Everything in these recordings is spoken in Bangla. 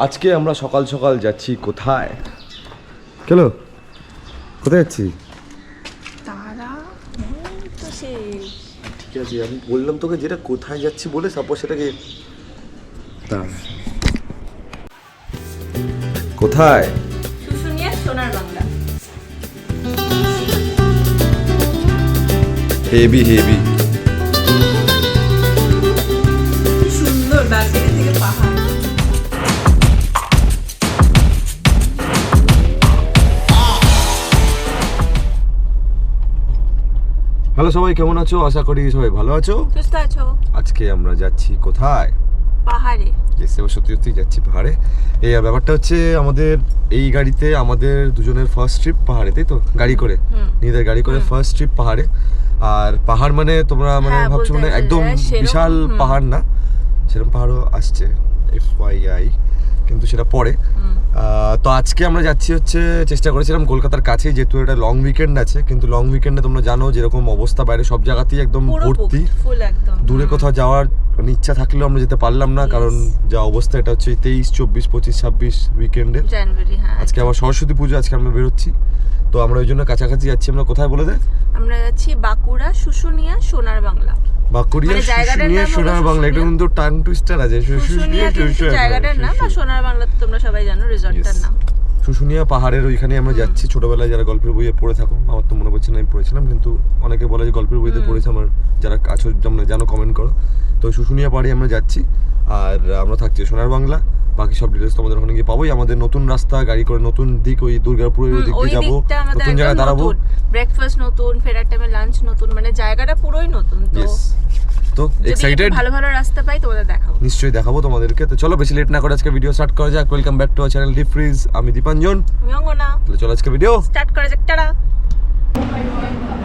আজকে আমরা সকাল সকাল যাচ্ছি কোথায়? কেন কোথায় যাচ্ছি? ঠিক আছে, আমি বললাম তোকে যেটা কোথায় যাচ্ছি বলে, সাপোজ সেটাকে কোথায়? শুশুনিয়া সোনার বাংলা। হেভি হেভি সুন্দর ব্যালকনি থেকে পাহাড়। হ্যালো সবাই, কেমন আছো? আশা করি সবাই ভালো আছো, সুস্থ আছো। আজকে আমরা যাচ্ছি কোথায়? পাহাড়ে। সত্যি সত্যি যাচ্ছি পাহাড়ে। এই ব্যাপারটা হচ্ছে আমাদের এই গাড়িতে আমাদের দুজনের ফার্স্ট ট্রিপ পাহাড়ে, তাই তো? গাড়ি করে, নিজেদের গাড়ি করে ফার্স্ট ট্রিপ পাহাড়ে। আর পাহাড় মানে তোমরা মানে ভাবছো মানে একদম বিশাল পাহাড় না, সেরকম পাহাড়ও আসছে FYI, কিন্তু সেটা পরে। তো আজকে আমরা যাচ্ছি হচ্ছে, চেষ্টা করেছিলাম কলকাতার কাছেই, যেহেতু এটা লং উইকেন্ড আছে, কিন্তু লং উইকেন্ডে তোমরা জানো যেরকম অবস্থা বাইরে সব জায়গাতেই একদম ভর্তি। দূরে কোথাও যাওয়ার মানে ইচ্ছা থাকলেও আমরা যেতে পারলাম না, কারণ যা অবস্থা। এটা হচ্ছে 23, 24, 25, 26 উইকেন্ডে জানুয়ারি। আজকে আবার সরস্বতী পুজো, আজকে আমরা বেরোচ্ছি। তো আমরা ওই জন্য কাছাকাছি যাচ্ছি। আমরা কোথায় বলে দে? আমরা যাচ্ছি বাঁকুড়া শুশুনিয়া সোনার বাংলা। বাঁকুড়িয়া শুশুনিয়া সোনার বাংলা, এটা কিন্তু টাং টুইস্টার আছে। শুশুনিয়া কিন্তু জায়গাটার নাম, আর সোনার বাংলা তো তোমরা সবাই জানো রিসর্টটার নাম। শুশুনিয়া পাহাড়ের ওইখানে আমরা যাচ্ছি। ছোটবেলায় যারা গল্পের বইয়ে পড়ে থাকো, আমার তো মনে পড়ছে না আমি পড়েছিলাম, কিন্তু অনেকে বলে যে গল্পের বইতে পড়েছে, আমার যারা আছো তোমরা জানো, কমেন্ট করো। তো শুশুনিয়া পাহাড়ে আমরা যাচ্ছি, আর আমরা থাকছি সোনার বাংলা। বাকি সব ডিটেলস তোমাদের ওখানে গিয়ে পাবোই। আমাদের নতুন রাস্তা, গাড়ি করে নতুন দিক, ওই দুর্গাপুরের ওই দিক দিয়ে যাবো, নতুন জায়গায় দাঁড়াবো, ব্রেকফাস্ট নতুন, ফেরার টাইমে লাঞ্চ নতুন, মানে জায়গাটা পুরোই নতুন। তো এক্সাইটেড, ভালো ভালো রাস্তা পাই তোমাদের দেখাবো, নিশ্চয়ই দেখাবো তোমাদেরকে। তো চলো বেশি লেট না করে আজকে ভিডিও স্টার্ট করা যাক। Welcome back to our channel deep fridge. আমি দীপাঞ্জন, আমি অঙ্গনা। চলো আজকে ভিডিও স্টার্ট করা যাক। টাটা।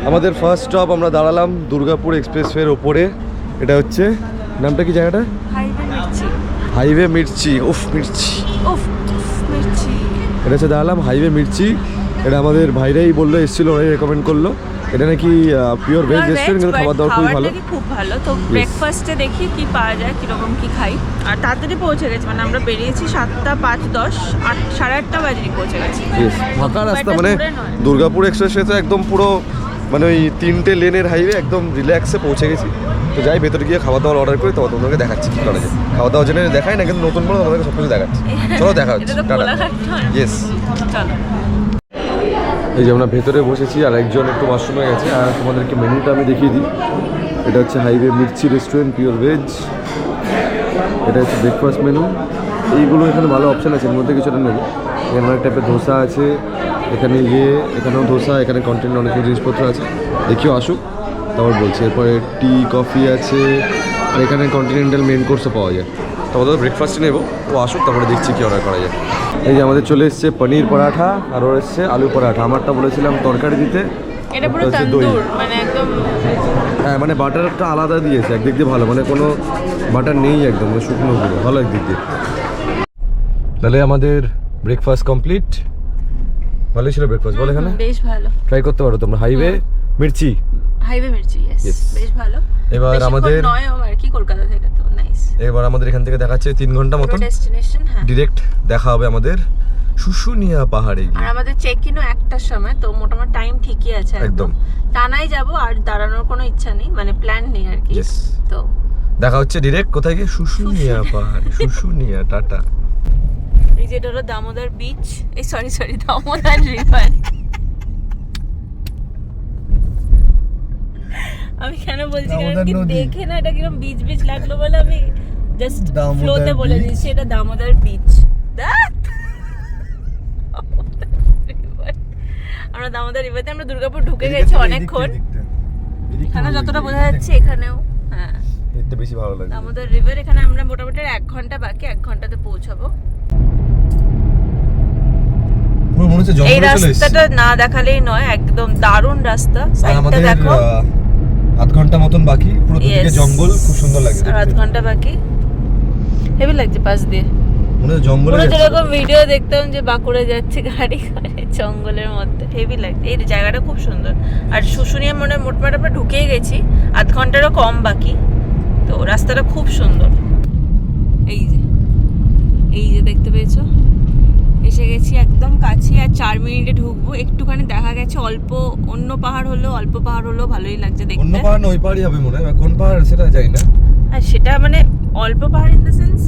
আমাদের ফার্স্ট স্টপ, আমরা দাঁড়ালাম দুর্গাপুর এক্সপ্রেসওয়ের ওপরে। এটা হচ্ছে, নামটা কি জায়গাটা? হাইওয়ে মির্চি। হাইওয়ে মির্চি। উফ মির্চি, উফ মির্চি। এটা হচ্ছে দাঁড়ালাম হাইওয়ে মির্চি। এটা আমাদের ভাইরাই বললো, এসেছিল, ওরাই রেকমেন্ড করলো। এটা নাকি পিওর ভেজ রেস্টুরেন্ট, কিন্তু খাবার দাবার খুবই ভালো, খুব ভালো। তো ব্রেকফাস্টে দেখি কি পাওয়া যায়, কিরকম কি খাই। আর তাড়াতাড়ি পৌঁছে গেছি, মানে আমরা বেরিয়েছি 7টা 5, 10, 8, 8:30 বাজে পৌঁছে গেছি। ফাঁকা রাস্তা, মানে দুর্গাপুর এক্সপ্রেসওয়ে তো একদম পুরো মানে ওই 3টে লেনের হাইওয়ে, একদম রিল্যাক্সে পৌঁছে গেছি। তো যাই ভেতরে গিয়ে খাবার দাবার অর্ডার করি, তবে তোমাদেরকে দেখাচ্ছি কি করা যায়। খাওয়া দাওয়ার জন্য দেখাই না, কিন্তু নতুন করে তোমাদেরকে সব কিছু দেখাচ্ছি। চলো দেখা হচ্ছে, টাটা। ইয়েস, চলো। এই যে আমরা ভেতরে বসেছি, আর একজন একটু ওয়াশরুমে গেছে। আর তোমাদেরকে মেনুটা আমি দেখিয়ে দিই। এটা হচ্ছে highway Mirchi restaurant, pure veg. এটা হচ্ছে ব্রেকফাস্ট মেনু। এইগুলো এখানে ভালো অপশান আছে, এর মধ্যে কিছুটা নেব। এখানে অনেক টাইপের ধোসা আছে, এখানে এখানেও ধোসা, এখানে কন্টেন্ট অনেক জিনিসপত্র আছে। দেখিও আসুক, তারপর বলছি। এরপরে টি কফি আছে, আর এখানে কন্টিনেন্টাল মেন কোর্সও পাওয়া যায়। তো আমাদের ব্রেকফাস্টে নেবো, ও আসুক, তারপরে দেখছি কী অর্ডার করা যায়। এই যে আমাদের চলে এসছে পনির পরাঠা, আর ওর এসছে আলু পরাঠা। আমারটা বলেছিলাম তরকারি দিতে, এটা পুরো তন্দুর, মানে একদম। হ্যাঁ, মানে বাটারটা আলাদা দিয়েছে, একদিক দিয়ে ভালো, মানে কোনো বাটার নেই, একদম শুকনো পুরো ভালো একদিক দিয়ে। তাহলে আমাদের ব্রেকফাস্ট কমপ্লিট। ভালোই ছিল ব্রেকফাস্ট, বল। এখানে বেশ ভালো, ট্রাই করতে পারো তোমরা। Highway Mirchi, highway Mirchi, yes, বেশ ভালো। এবার আমাদের নয় আর কি, কলকাতা থেকে, তো নাইস। এবার আমাদের এখান থেকে দেখাচ্ছে 3 ঘন্টা মতো ডেস্টিনেশন। হ্যাঁ, ডিরেক্ট দেখা হবে আমাদের শুশুনিয়া পাহাড়ে গিয়ে। আর আমাদের চেক ইনও 1টার সময়, তো মোটামুটি টাইম ঠিকই আছে একদম। টানাই যাবো, আর দাঁড়ানোর কোনো ইচ্ছা নেই, মানে প্ল্যান নেই আর কি। তো দেখা হচ্ছে ডিরেক্ট কোথায় গিয়ে, শুশুনিয়া পাহাড়। শুশুনিয়া, টাটা। এই যে এটা হলো দামোদর বিচ, এই সরি দামোদর রিভার। আমি কেন বলছি, কারণ কি দেখে না এটা কিরকম বিচ বিচ লাগলো বলে আমি জাস্ট ফ্লোতে বলে দিচ্ছি এটা দামোদর বিচ। আমরা দামোদর রিভারে, আমরা দুর্গাপুর ঢুকে গেছি অনেকক্ষণ। এখানে যতটা বোঝা যাচ্ছে এখানেও, হ্যাঁ, দেখতে বেশি ভালো লাগে দামোদর রিভার। এখানে আমরা মোটামুটি 1 ঘন্টা বাকি, 1 ঘন্টাতে পৌঁছাবো। এই রাস্তাটা না দেখালেই নয়, একদম দারুণ রাস্তা। সাইডটা দেখো, 8 ঘন্টা মতন বাকি, পুরো দুদিকে জঙ্গল, খুব সুন্দর লাগে। আর 8 ঘন্টা বাকি, হেভি লাগছে পাশ দিয়ে। মনে হয় জঙ্গলে যাচ্ছে, যেরকম ভিডিও দেখতাম যে বাঁকুড়া যাচ্ছে গাড়ি করে জঙ্গলের মধ্যে, হেভি লাগছে। এই জায়গাটা খুব সুন্দর। আর শুশুনিয়া মনে মোটমাট আমরা ঢুকেই গেছি, 8 ঘন্টারও কম বাকি। তো রাস্তাটা খুব সুন্দর। এই যে এই যে দেখতে পেয়েছো, এসে গেছি একদম কাছে, আর 4 মিনিটে ঢুকবো। একটুখানি দেখা গেছে অল্প, অন্য পাহাড় হলেও অল্প পাহাড় হলেও ভালোই লাগছে দেখতে। অন্য পাহাড় না ওই পাহাড়ই হবে মনে হয়, কোন পাহাড় সেটা জানি না। আর সেটা মানে অল্প পাহাড় ইন দ্য সেন্স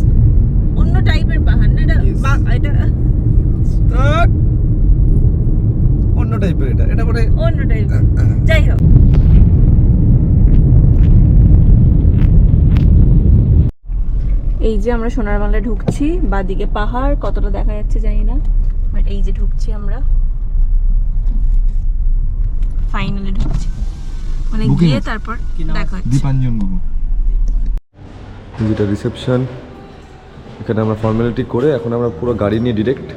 অন্য টাইপের পাহাড় না এটা। এটা অন্য টাইপের, এটা মানে অন্য টাইপের, যাই হোক। এই যে আমরা সোনার বাংলায় ঢুকছি, বাদিকে পাহাড়, কতটা দেখা যাচ্ছে জানি না, বাট এই যে ঢুকছি আমরা, ফাইনালি ঢুকছি, মানে গিয়ে তারপর দেখা হচ্ছে। দীপাঞ্জন বাবু, যেটা রিসেপশন, এখানে আমরা ফর্মালিটি করে এখন আমরা পুরো গাড়ি নিয়ে ডিরেক্ট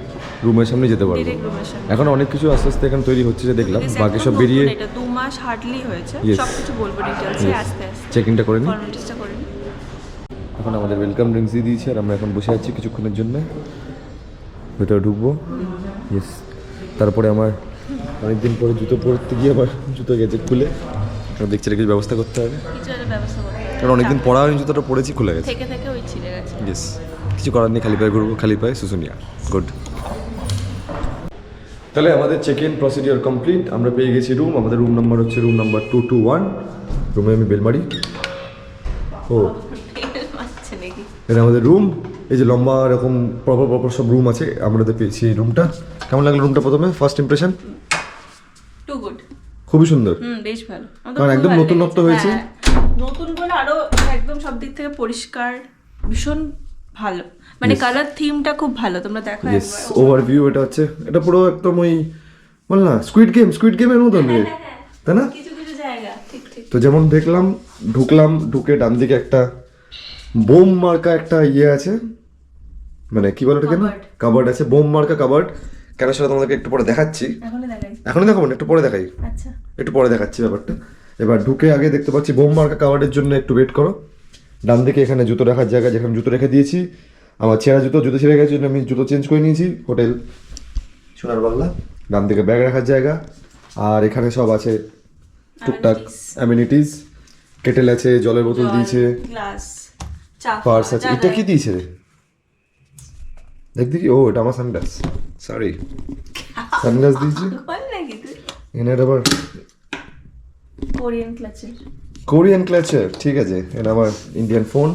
রুমের সামনে যেতে পারবো। Direct room এর সামনে। এখন অনেক কিছু আস্তে আস্তে এখানে তৈরি হচ্ছে যে দেখলাম, This বাকি এখন সব নতুন, বেরিয়ে এটা 2 মাস হার্ডলি হয়েছে, Yes. সবকিছু বলবো ডিটেইলসে আস্তে আস্তে। চেক ইনটা করে নিই। ফর্মালিটিসটা করে নিই। এখন আমাদের ওয়েলকাম ড্রিঙ্কস দিয়ে দিয়েছে আর আমরা এখন বসে আছি কিছুক্ষণের জন্য, ভেতরে ঢুকবো। ইয়েস, তারপরে আমার অনেকদিন পরে জুতো পরতে গিয়ে আবার জুতো গেছে খুলে, এখন দেখছি কিছু ব্যবস্থা করতে হবে, কিছু একটা ব্যবস্থা করতে হবে। কারণ অনেকদিন পরা হয়নি, জুতোটা পরেছি খুলে গেছে। থেকে থেকে ওই ছিঁড়ে গেছে। ইয়েস, কিছু করার নেই, খালি পায়ে ঘুরবো, খালি পায়ে শুশুনিয়া। গুড। তাহলে আমাদের চেক ইন প্রসিডিওর কমপ্লিট, আমরা পেয়ে গেছি রুম। আমাদের রুম নাম্বার হচ্ছে রুম নাম্বার 221। রুমে আমি বেল মারি। ও আচ্ছা নাকি? এটা আমাদের রুম। এই যে লম্বা এরকম প্রপার সব রুম আছে, আমরা তো পেয়েছি এই রুমটা। কেমন লাগলো রুমটা প্রথমে, ফার্স্ট ইমপ্রেশন? Two good. খুবই সুন্দর, বেশ ভালো। আমার তো কারণ খুব একদম ভালো নতুনত্ব লেগেছে। হয়েছে। হ্যাঁ, নতুন বলে আরো একদম সব দিক থেকে পরিষ্কার, ভীষণ ভালো, মানে Yes. কালার থিমটা খুব ভালো, তোমরা দেখো ইয়েস, একবার। ওভারভিউ এটা হচ্ছে, এটা পুরো একদম ওই বল না স্কুইড গেমের মতন, তাই না? কিছু কিছু জায়গা ঠিক ঠিক। তো যেমন দেখলাম, ঢুকে ডান দিকে একটা বোম মার্কা একটা ইয়ে আছে, মানে কি বলে ওটাকে, না কাবার্ড আছে, বোম মার্কা কাবার্ড। কেন সেটা তোমাদেরকে একটু পরে দেখাচ্ছি। এখনই দেখাই। এখনই দেখাবো না, একটু পরে দেখাই, আচ্ছা। একটু পরে দেখাচ্ছি ব্যাপারটা। এবার ঢুকে আগে দেখতে পাচ্ছি বোম মার্কা কাবার্ডের জন্য একটু ওয়েট করো। ডান দিকে এখানে জুতো রাখার জায়গা, যেখানে জুতো রেখে দিয়েছি। আমার ছেঁড়া জুতো ছিঁড়ে গেছে, জন্য আমি জুতো চেঞ্জ করে নিয়েছি। হোটেল সোনার বাংলা। ডান দিকে ব্যাগ রাখার জায়গা, আর এখানে সব আছে টুকটাক অ্যামিনিটিস। কেটেল আছে, জলের বোতল দিয়েছে, গ্লাস, চা, পার্স আছে। এটা কি দিয়েছে রে? দেখ দেখি, ও এটা আমার সানগ্লাস, সরি সানগ্লাস দিয়েছে। বল নাকি তুই? এখানে আবার কোরিয়ান ক্লাচের। কোরিয়ান ক্লাচার, ঠিক আছে। এটা আমার ইন্ডিয়ান ফোন।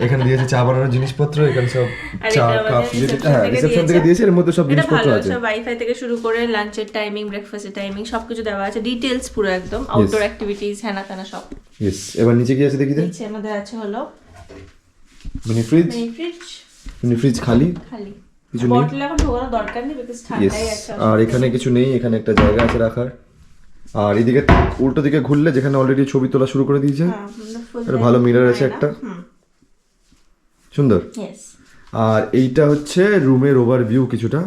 এখানে দিয়েছে চা বানানোর জিনিসপত্র, এখানে সব আর চা এটা কাপ, আমাদের যেটা reception হ্যাঁ থেকে রিসেপশন থেকে দিয়েছে। দিয়েছে। এর মধ্যে সব এটা জিনিসপত্র ভালো, আছে। সব ওয়াইফাই থেকে শুরু করে লাঞ্চের টাইমিং, ব্রেকফাস্টের টাইমিং সবকিছু দেওয়া আছে, ডিটেইলস পুরো একদম, আউটডোর অ্যাক্টিভিটিস, হ্যানা তেনা সব। ইয়েস, এবার নিচে কি আছে দেখি দে। নিচে আমাদের আছে হলো মিনি ফ্রিজ। মিনি ফ্রিজ খালি, খালি। কিছু নেই। বটল এখন ঢোকানোর দরকার নেই, বিকজ ইয়েস, ঠান্ডাই আছে। আর এখানে কিছু নেই, এখানে একটা জায়গা আছে রাখার। আর এদিকে উল্টো দিকে ঘুরলে যেখানে অলরেডি ছবি তোলা শুরু করে দিয়েছে, একটা ভালো মিরর আছে একটা, সুন্দর। ইয়েস। আর এইটা হচ্ছে রুমের ওভারভিউ কিছুটা।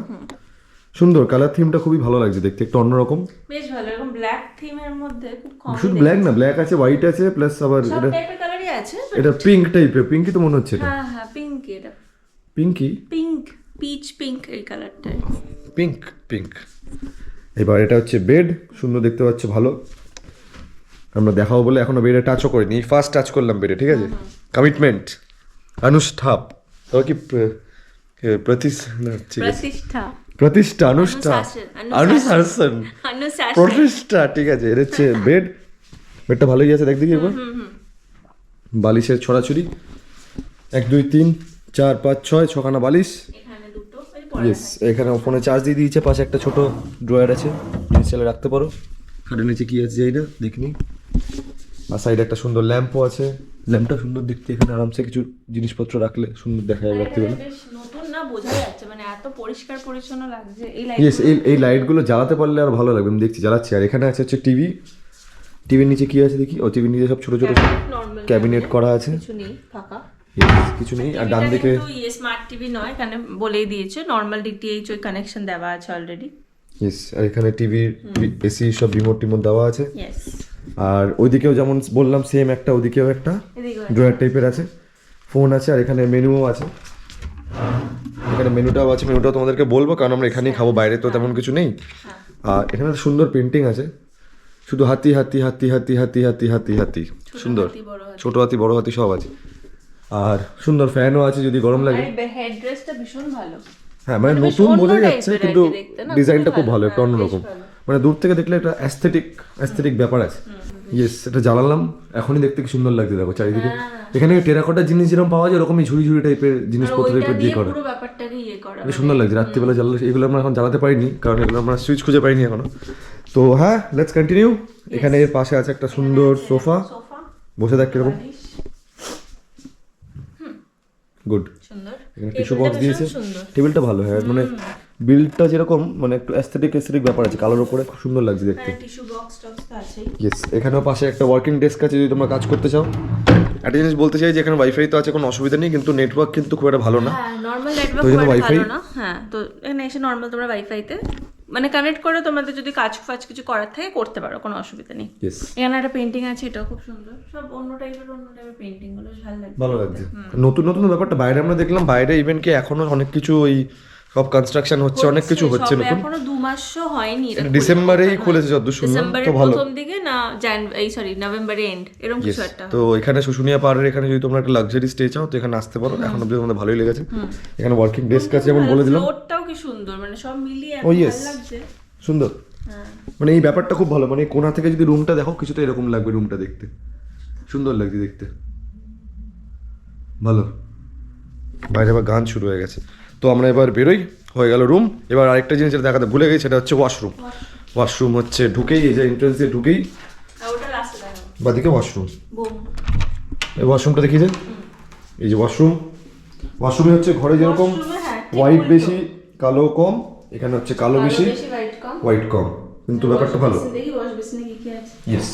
সুন্দর, কালার থিমটা খুবই ভালো লাগছে দেখতে, একটু অন্যরকম। বেশ ভালো, এরকম ব্ল্যাক থিমের মধ্যে খুব কম। শুধু ব্ল্যাক না, ব্ল্যাক আছে, হোয়াইট আছে, প্লাস আবার সব এটা টাইপের কালারই আছে। এটা পিঙ্ক টাইপের, পিঙ্কই তো মনে হচ্ছে এটা। হ্যাঁ হ্যাঁ, পিঙ্ক, এটা পিঙ্কি, পিঙ্ক, পিচ পিঙ্ক এই কালারটা। পিঙ্ক। এবার এটা হচ্ছে বেড, সুন্দর দেখতে পাচ্ছ, ভালো। আমরা দেখাবো বলে এখনো বেডে টাচও করিনি, ফার্স্ট টাচ করলাম বেডে, ঠিক আছে। কমিটমেন্ট, অনুষ্ঠাপ, তবে কি প্রতিষ্ঠা, অনুষ্ঠান, প্রতিষ্ঠা, ঠিক আছে। এর হচ্ছে বেডটা ভালোই আছে, দেখ দেখি একবার। বালিশের ছড়াছড়ি 1 2 3 4 5 6 ছখানা বালিশ। এখানে দুটো ইয়েস, এখানে ফোনে চার্জ দিয়ে দিয়েছে, পাশে একটা ছোট ড্রয়ার আছে, জিনিস চালে রাখতে পারো। খাটের নিচে কি আছে যাই না, দেখিনি। আর সাইডে একটা সুন্দর ল্যাম্পও আছে, ল্যাম্পটা সুন্দর দেখতে, এখানে আরামসে কিছু জিনিসপত্র রাখলে সুন্দর দেখা যাবে রাত্রিবেলা। বেশ নতুন না, বোঝা যাচ্ছে, মানে এত পরিষ্কার পরিচ্ছন্ন লাগছে এই লাইট। ইয়েস, এই লাইটগুলো জ্বালাতে পারলে আর ভালো লাগবে। আমি দেখছি জ্বালাচ্ছি। আর এখানে আছে হচ্ছে টিভির নিচে কি আছে দেখি। ও টিভির নিচে সব ছোট ছোট নরমাল ক্যাবিনেট করা আছে, কিছু নেই, ফাঁকা। কিছু নেই। আর ডান দিকে স্মার্ট টিভি নয়, এখানে বলেই দিয়েছে নরমাল ডিটিএইচ ওই কানেকশন দেওয়া আছে অলরেডি। ইয়েস, আর এখানে টিভির এসি সব রিমোট দেওয়া আছে। ইয়েস। আর ওইদিকেও যেমন বললাম সেম একটা, ওদিকেও একটা ড্রয়ার টাইপের আছে, ফোন আছে। আর এখানে মেনুও আছে, এখানে মেনুটাও আছে। মেনুটাও তোমাদেরকে বলবো, কারণ আমরা এখানেই খাবো, বাইরে তো তেমন কিছু নেই। আর এখানে সুন্দর পেন্টিং আছে, শুধু হাতি হাতি হাতি হাতি হাতি হাতি হাতি হাতি, সুন্দর। ছোট হাতি, বড় হাতি সব আছে। আর সুন্দর ফ্যানও আছে যদি গরম লাগে। হেড ড্রেসটা ভীষণ ভালো। হ্যাঁ মানে বেশ নতুন অন্য বোঝা type যাচ্ছে এর কিন্তু আর কি দেখতে না, ডিজাইনটা খুবই খুব ভালো, ভালো, একটা হ্যাঁ, অন্যরকম। বেশ ভালো। মানে দূর থেকে দেখলে একটা অ্যাস্থেটিক ব্যাপার আছে। ইয়েস, এটা জ্বালালাম এখনই, দেখতে কি সুন্দর লাগছে দেখো চারিদিকে। এখানে টেরাকোটার জিনিস যেরকম পাওয়া যায় এরকমই ঝুড়ি ঝুড়ি টাইপের জিনিসপত্র টাইপের দিয়ে করা, পুরো ব্যাপারটাকে করা বেশ সুন্দর লাগছে। রাত্রিবেলা জ্বালালে, এগুলো আমরা এখন জ্বালাতে পারিনি কারণ এগুলো আমরা সুইচ খুঁজে পাইনি এখনো। তো হ্যাঁ, লেটস কন্টিনিউ। এখানে এর পাশে আছে একটা সুন্দর সোফা, বসে দেখ কিরকম গুড। সুন্দর। এখানে টিস্যু বক্স দিয়েছে, টেবিলটা ভালো। হ্যাঁ মানে বিল্ডটা যেরকম মানে একটু অ্যাস্থেটিক ব্যাপার আছে, কালার উপরে খুব সুন্দর লাগছে দেখতে। টিস্যু বক্স টক্স তো আছেই। ইয়েস, এখানেও পাশে একটা ওয়ার্কিং ডেস্ক আছে যদি তোমরা কাজ করতে চাও। একটা জিনিস বলতে চাই যে এখানে ওয়াইফাই তো আছে, কোনো অসুবিধা নেই, কিন্তু নেটওয়ার্ক কিন্তু খুব একটা ভালো না। হ্যাঁ, নরমাল নেটওয়ার্ক তো এই জন্য খুব একটা Wi-Fi? ভালো না। হ্যাঁ, তো এখানে এসে নরমাল তোমরা ওয়াইফাইতে মানে কানেক্ট করে তোমাদের যদি কাজ ফাজ কিছু করার থাকে করতে পারো, কোনো অসুবিধা নেই। ইয়েস, এখানে একটা পেন্টিং আছে, এটাও খুব সুন্দর। সব অন্য টাইপের পেন্টিং গুলো ভালো লাগছে। ভালো লাগছে। নতুন ব্যাপারটা বাইরে আমরা দেখলাম, বাইরে ইভেন কি এখনো অনেক কিছু ওই সব কনস্ট্রাকশন হচ্ছে, অনেক কিছু হচ্ছে সবে নতুন। এখনো 2 মাসও হয়নি। এটা ডিসেম্বরেই খুলেছে যতদূর শুনলাম, ডিসেম্বরের তো ভালো। প্রথম দিকে না নভেম্বরের এন্ড এরকম কিছু একটা। তো এখানে শুশুনিয়া পাহাড়ের এখানে যদি তোমরা একটা লাক্সারি স্টে চাও তো এখানে আসতে পারো। এখন অব্দি আমাদের ভালোই লেগেছে। এখানে ওয়ার্কিং ডেস্ক আছে যেমন বলে দিলাম। ফ্লোরটাও কি সুন্দর, মানে সব মিলিয়ে এত ও ইয়েস, ভালো লাগছে। সুন্দর। হ্যাঁ, মানে এই ব্যাপারটা খুব ভালো, মানে কোণা থেকে যদি রুমটা দেখো কিছুটা এরকম লাগবে, রুমটা দেখতে সুন্দর লাগছে দেখতে, ভালো। বাইরে আবার গান শুরু হয়ে গেছে। তো আমরা এবার বেরোই, হয়ে গেল রুম। এবার আরেকটা জিনিস যেটা দেখাতে ভুলে গেছি, সেটা হচ্ছে ওয়াশরুম। ওয়াশরুম হচ্ছে ঢুকেই, এই যে এন্ট্রান্স দিয়ে ঢুকেই আর ওটা লাস্টে দেখো। বাদিকে ওয়াশরুম। বুম। এই ওয়াশরুমটা দেখিয়ে দেন, এই যে ওয়াশরুমে হচ্ছে ঘরে যেরকম হোয়াইট বেশি কালো কম, এখানে হচ্ছে কালো বেশি হোয়াইট কম, কিন্তু ব্যাপারটা ভালো। দেখি ওয়াশ বেসিনে কি কি আছে। ইয়েস,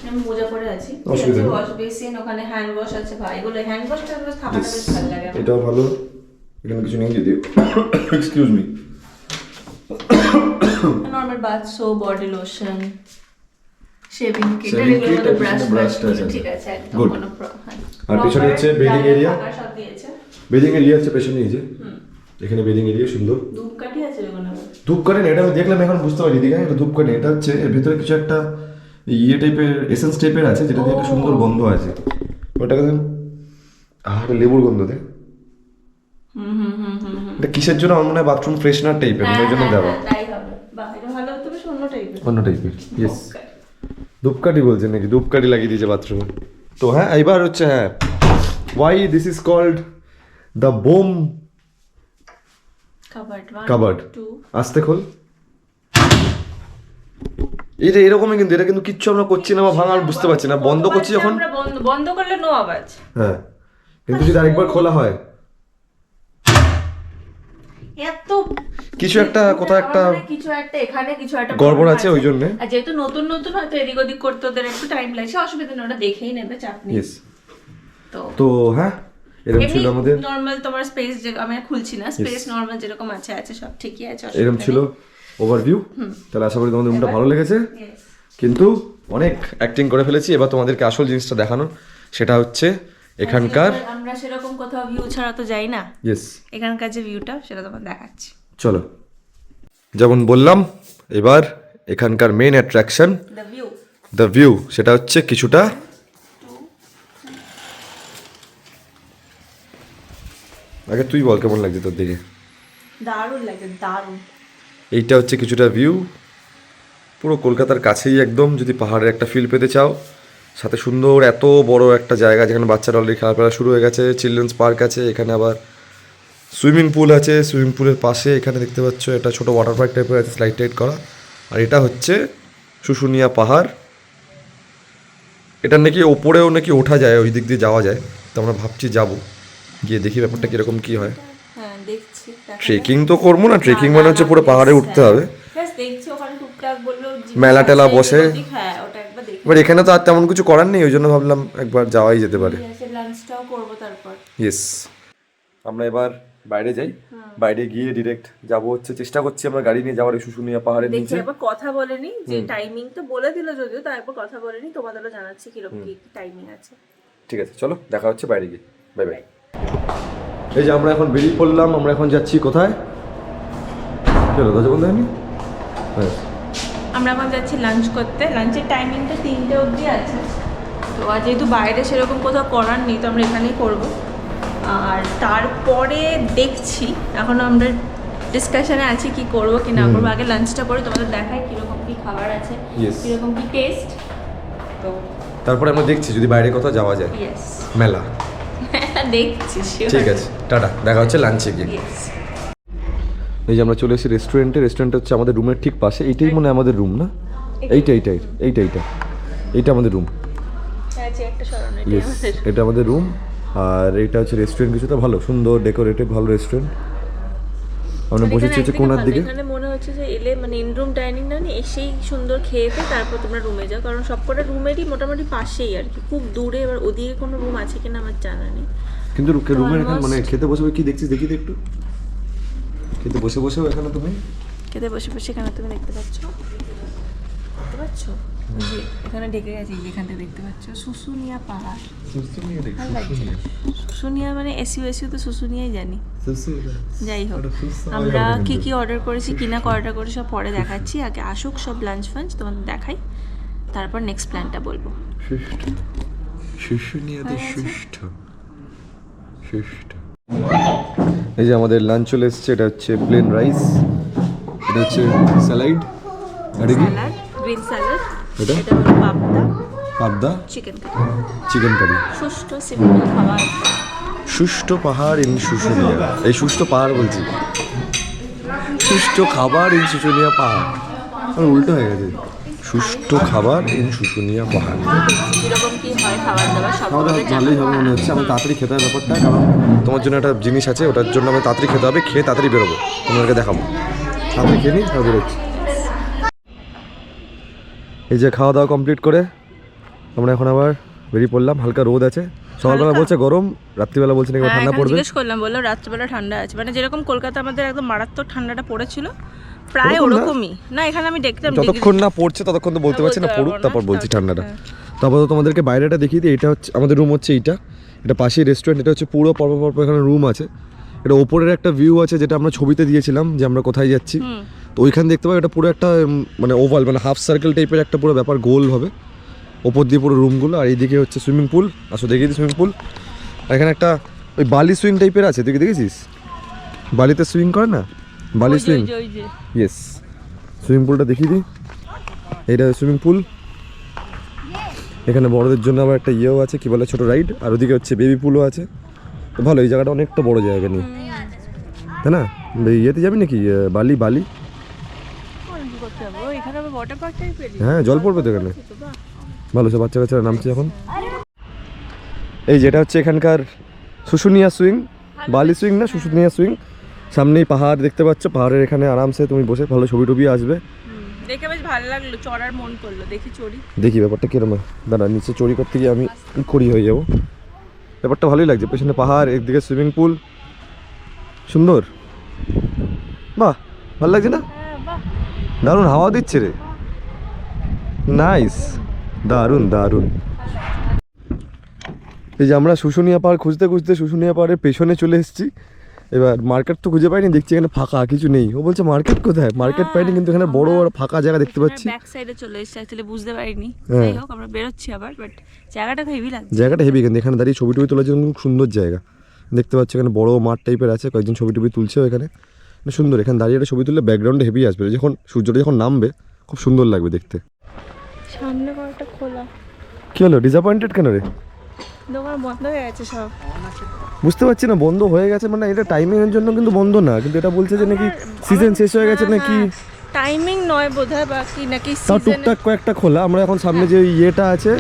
আমি মোজা পরে আছি। অসুবিধা নেই। ওয়াশ বেসিন, ওখানে হ্যান্ড ওয়াশ আছে। ভাই এগুলো হ্যান্ড ওয়াশটা থাকাটা বেশ ভালো লাগে আমার। এটাও ভালো। এখানে কিছু নেই যদিও, excuse me. Normal bath soap, body lotion, shaving kit, Shaving kit এগুলো আর ব্রাশ পিছনে brush ব্রাশ টা আছে। ঠিক আছে একদম Good. কোনো আর পিছনে হচ্ছে bedding area। সব দিয়েছে। বেডিং এরিয়া হচ্ছে পেছনে, এই যে এখানে বেডিং এরিয়া সুন্দর। ধূপকাঠি আছে ওখানে। ধূপকাঠি না, এটা আমি দেখলাম এখন বুঝতে পারি দিকে, এটা ধূপকাঠি। এটা হচ্ছে এর ভিতরে কিছু একটা ইয়ে টাইপের এসেন্স টাইপের আছে, যেটা দিয়ে একটা সুন্দর গন্ধ আছে। ওটাকে দেন, এটা লেবুর গন্ধ দেয়। এটা কিসের জন্য? আমার মনে হয় বাথরুম ফ্রেশনার টাইপের, ওই জন্য দেওয়া। তাই হবে। বাহ, এটা ভালো হতে বেশ অন্য টাইপের। অন্য টাইপের। ইয়েস, ধূপকাঠি বলছেন নাকি? ধূপকাঠি লাগিয়ে দিয়েছে বাথরুমে। তো হ্যাঁ, এবার হচ্ছে হ্যাঁ, why this is called the bomb cupboard. আস্তে খোল। এটা এরকমই, কিন্তু এটা কিন্তু কিচ্ছু আমরা করছি না বা ভাঙা বুঝতে পারছি না। বন্ধ করছি যখন, আমরা বন্ধ করলে নো আওয়াজ। হ্যাঁ, কিন্তু যদি আরেকবার খোলা হয় এত কিছু একটা কোথাও একটা কিছু একটা এখানে কিছু একটা গড়বড় আছে, ওই জন্য। আর যেহেতু নতুন হয়তো এদিক ওদিক করতে ওদের একটু টাইম লাগছে, অসুবিধা নেই, ওটা দেখেই নেবে, চাপ নেই। ইয়েস, তো হ্যাঁ এরকম ছিল আমাদের। নরমাল তোমার স্পেস যে আমি খুলছি না, স্পেস নরমাল যেরকম আছে সব ঠিকই আছে। এরকম ছিল ওভারভিউ। তাহলে আশা করি তোমাদের রুমটা ভালো লেগেছে, কিন্তু অনেক অ্যাক্টিং করে ফেলেছি। এবার তোমাদেরকে আসল জিনিসটা দেখানো, সেটা হচ্ছে এখানকার। আমরা সেরকম কোথাও ভিউ ছাড়া তো যাই না। ইয়েস, এখানকার যে ভিউটা সেটা তোমার দেখাচ্ছি। চলো, যেমন বললাম এবার এখানকার মেইন অ্যাট্রাকশন দ্য ভিউ, সেটা হচ্ছে কিছুটা আগে তুই বল কেমন লাগছে তোর দিকে। দারুণ লাগে, দারুণ। এইটা হচ্ছে কিছুটা ভিউ, পুরো কলকাতার কাছেই একদম। যদি পাহাড়ের একটা ফিল পেতে চাও, সাথে সুন্দর এত বড় একটা জায়গা যেখানে বাচ্চারা অলরেডি খেলাধুলা শুরু হয়ে গেছে, চিলড্রেন্স পার্ক আছে, এখানে আবার সুইমিং পুল আছে। সুইমিং পুলের পাশে এখানে দেখতে পাচ্ছ একটা ছোটো ওয়াটার পার্ক টাইপের আছে, স্লাইড টাইড করা। আর এটা হচ্ছে শুশুনিয়া পাহাড়। এটা নাকি ওপরেও নাকি ওঠা যায়, ওই দিক দিয়ে যাওয়া যায়। তো আমরা ভাবছি যাবো, গিয়ে দেখি ব্যাপারটা কীরকম কী হয়। হ্যাঁ, দেখছি। ট্রেকিং তো করবো না, ট্রেকিং মানে হচ্ছে পুরো পাহাড়ে উঠতে হবে। দেখছি ওখানে টুকটাক বললো মেলা টেলা বসে। হ্যাঁ, ওটা একবার দেখি। এবার এখানে তো আর তেমন কিছু করার নেই, ওই জন্য ভাবলাম একবার যাওয়াই যেতে পারে। লাঞ্চটাও করবো তারপর। ইয়েস, আমরা এবার বাইরে যাই। বাইরে গিয়ে ডিরেক্ট যাব হচ্ছে, চেষ্টা করছি আমরা গাড়ি নিয়ে যাওয়ার শুশুনিয়া পাহাড়ের দেখি নিচে। একবার কথা বলেনি, যে টাইমিং তো বলে দিল যদিও, তার একবার কথা বলেনি, তোমাদেরও জানাচ্ছি কিরকম কি টাইমিং আছে। ঠিক আছে, চলো দেখা হচ্ছে বাইরে গিয়ে। Bye bye. এই যে আমরা এখন বেরিয়ে পড়লাম, আমরা এখন যাচ্ছি কোথায়? চলো, দরজা বন্ধ হয়নি? হ্যাঁ, আমরা এখন যাচ্ছি লাঞ্চ করতে। লাঞ্চের টাইমিংটা 3টে অবধি আছে। তো আর যেহেতু বাইরে সেরকম কোথাও করার নেই, তো আমরা এখানেই করবো। আর তারপরে দেখছি, এখনো আমরা ডিসকাশনে আছি কি করব কি না করবো। আগে লাঞ্চটা করে তোমাদের দেখাই কিরকম কি খাবার আছে, Yes. কিরকম কি টেস্ট। তো তারপরে আমরা দেখছি যদি বাইরে কোথাও যাওয়া যায়, ইয়েস মেলা। দেখছি sure. ঠিক আছে, টাটা, দেখা হচ্ছে লাঞ্চে গিয়ে। Yes. এই যে আমরা চলে এসেছি রেস্টুরেন্টে। রেস্টুরেন্ট হচ্ছে আমাদের রুমের ঠিক পাশে। এইটাই মনে হয় আমাদের রুম না? এইটা আমাদের রুম। আছে একটা স্মরণ, এটাই ইয়েস, আমাদের। এটা আমাদের রুম। আর এটা হচ্ছে রেস্টুরেন্ট, কিছুটা ভালো, সুন্দর ডেকোরেটেড, ভালো রেস্টুরেন্ট। আমরা বসেছি হচ্ছে কোণার দিকে। এখানে মনে হচ্ছে যে এলে মানে ইন রুম ডাইনিং না নিয়ে এসেই সুন্দর খেয়ে তারপর তোমরা রুমে যাও, কারণ সবকটা রুমেরই মোটামুটি পাশেই আর কি, খুব দূরে। এবার ওদিকে কোনো রুম আছে কিনা আমার জানা নেই। কিন্তু রুমের এখানে মানে খেতে বসে কি দেখছিস, দেখি তো একটু। খেতে বসে বসেও এখানে তুমি খেতে বসে বসে এখানে তুমি দেখতে পাচ্ছ ওই যে এখানে ঢেকে গেছে, এই যে এখান থেকে দেখতে পাচ্ছ শুশুনিয়া পাহাড়। ভালো লাগছে। শুশুনিয়া মানে এসিও তো শুশুনিয়াই জানি। যাই হোক, আমরা কি কি অর্ডার করেছি কিনা অর্ডার করে সব পরে দেখাচ্ছি। আগে আসুক সব লাঞ্চ ফাঞ্চ তোমাদের দেখাই, তারপর নেক্সট প্ল্যানটা বলবো। এই যে আমাদের লাঞ্চ চলে এসছে। এটা হচ্ছে প্লেন রাইস, এটা হচ্ছে স্যালাড, এটা কি স্যালাড, গ্রিন স্যালাড, এটা? এটা হলো পাবদা, পাবদা, চিকেন কারি, চিকেন কারি। সুষ্ঠু সিম্পল খাবার। সুষ্ঠু পাহাড় ইন শুশুনিয়া। এই সুষ্ঠু পাহাড় বলছি, সুষ্ঠু খাবার ইন শুশুনিয়া পাহাড়। আর উল্টো হয়ে গেছে, সুষ্ঠু খাবার ইন শুশুনিয়া পাহাড়। কিরকম কি হয় খাবার দাবার সব আমাদের ভালোই হবে মনে হচ্ছে। আমার তাড়াতাড়ি খেতে হবে ব্যাপারটা, কারণ তোমার জন্য একটা জিনিস আছে, ওটার জন্য আমি তাড়াতাড়ি খেতে হবে। খেয়ে তাড়াতাড়ি বেরোবো, তোমাদেরকে দেখাবো। তাড়াতাড়ি খেয়ে নিই, তারপর বেরোচ্ছি। এই যে খাওয়া দাওয়া কমপ্লিট করে আমরা এখন আবার বেরিয়ে পড়লাম। হালকা রোদ আছে, সকালবেলা বলছে গরম, রাত্রিবেলা বলছে নাকি ঠান্ডা পড়বে। জিজ্ঞেস করলাম, বললো রাত্রিবেলা ঠান্ডা আছে, মানে যেরকম কলকাতা আমাদের একদম মারাত্মক ঠান্ডাটা পড়েছিল প্রায় ওরকমই না। এখানে আমি দেখলাম যতক্ষণ না পড়ছে ততক্ষণ তো বলতে পারছি না, পড়ুক তারপর বলছি ঠান্ডাটা। তারপর তোমাদেরকে বাইরেটা দেখিয়ে দিই। এটা হচ্ছে আমাদের রুম, হচ্ছে এটা পাশেই রেস্টুরেন্ট। এটা হচ্ছে পুরো পরপর এখানে রুম আছে। এটা ওপরের একটা ভিউ আছে, যেটা আমরা ছবিতে দিয়েছিলাম যে আমরা কোথায় যাচ্ছি। তো ওইখানে দেখতে পাই এটা পুরো একটা মানে ওভাল, মানে হাফ সার্কেল টাইপের একটা পুরো ব্যাপার, গোল হবে ওপর দিয়ে পুরো রুমগুলো। আর এইদিকে হচ্ছে সুইমিং পুল। আসো দেখিয়ে দিই সুইমিং পুল। আর এখানে একটা ওই বালি সুইং টাইপের আছে, তুই কি দেখেছিস? বালিতে সুইং করে না, বালি সুইং। ইয়েস, সুইমিং পুলটা দেখিয়ে দিই। এইটা সুইমিং পুল। এখানে বড়দের জন্য আবার একটা ইয়েও আছে, কি বলে, ছোট রাইড। আর ওদিকে হচ্ছে বেবি পুলও আছে। তো ভালো, এই জায়গাটা অনেকটা বড় জায়গা নিয়ে, তাই না? ইয়েতে যাবি নাকি, বালি? হ্যাঁ, জল পড়বে তো এখানে, ভালো। সব বাচ্চা কাচ্চারা নামছে এখন। এই যেটা হচ্ছে এখানকার শুশুনিয়া সুইং, বালি সুইং না, শুশুনিয়া সুইং। সামনেই পাহাড় দেখতে পাচ্ছ, পাহাড়ের এখানে আরামসে তুমি বসে ভালো ছবি টবি আসবে। দেখে বেশ ভালো লাগলো, চড়ার মন করলো। দেখি ব্যাপারটা কিরম। দাঁড়া, নিচে চড়ি করতে গিয়ে আমি খড়ি হয়ে যাবো। ব্যাপারটা ভালোই লাগছে, পেছনে পাহাড়, একদিকে সুইমিং পুল, সুন্দর। বাহ, ভালো লাগছে না? দারুণ হাওয়া দিচ্ছে রে, নাইস, দারুণ। এই যে আমরা শুশুনিয়া পাহাড় খুঁজতে শুশুনিয়া পাহাড়ের পেছনে চলে এসেছি। এবার মার্কেট তো খুঁজে পাইনি, দেখছি এখানে ফাঁকা, কিছু নেই। ও বলছে মার্কেট কোথায়, মার্কেট পাইনি, কিন্তু এখানে বড় বড় ফাঁকা জায়গা দেখতে পাচ্ছি। ব্যাক সাইডে চলে এসেছি, অ্যাকচুয়ালি বুঝতে পারিনি। যাই হোক, আমরা বেরোচ্ছি আবার, বাট জায়গাটা হেভি লাগছে। জায়গাটা হেভি, কিন্তু এখানে দাঁড়িয়ে ছবি টবি তোলার জন্য খুব সুন্দর জায়গা দেখতে পাচ্ছ। এখানে বড় মাঠ টাইপের আছে, কয়েকজন ছবি টবি তুলছেও এখানে, সুন্দর। এখানে দাঁড়িয়ে একটা ছবি তুললে ব্যাকগ্রাউন্ডে হেভি আসবে, যখন সূর্যটা যখন নামবে খুব সুন্দর লাগবে দেখতে। সামনে কয়েকটা খোলা, কি হলো, ডিসঅ্যাপয়েন্টেড কেন রে? দোকান বন্ধ হয়ে গেছে সব। বুঝতে পারছি না, বন্ধ হয়ে গেছে মানে এটা টাইমিংয়ের জন্য কিন্তু বন্ধ না, কিন্তু এটা বলছে যে নাকি সিজন শেষ হয়ে গেছে নাকি, টাইমিং নয় বোধহয়, বাকি নাকি তাও টুকটাক কয়েকটা খোলা। আমরা এখন সামনে যে ইয়েটা আছে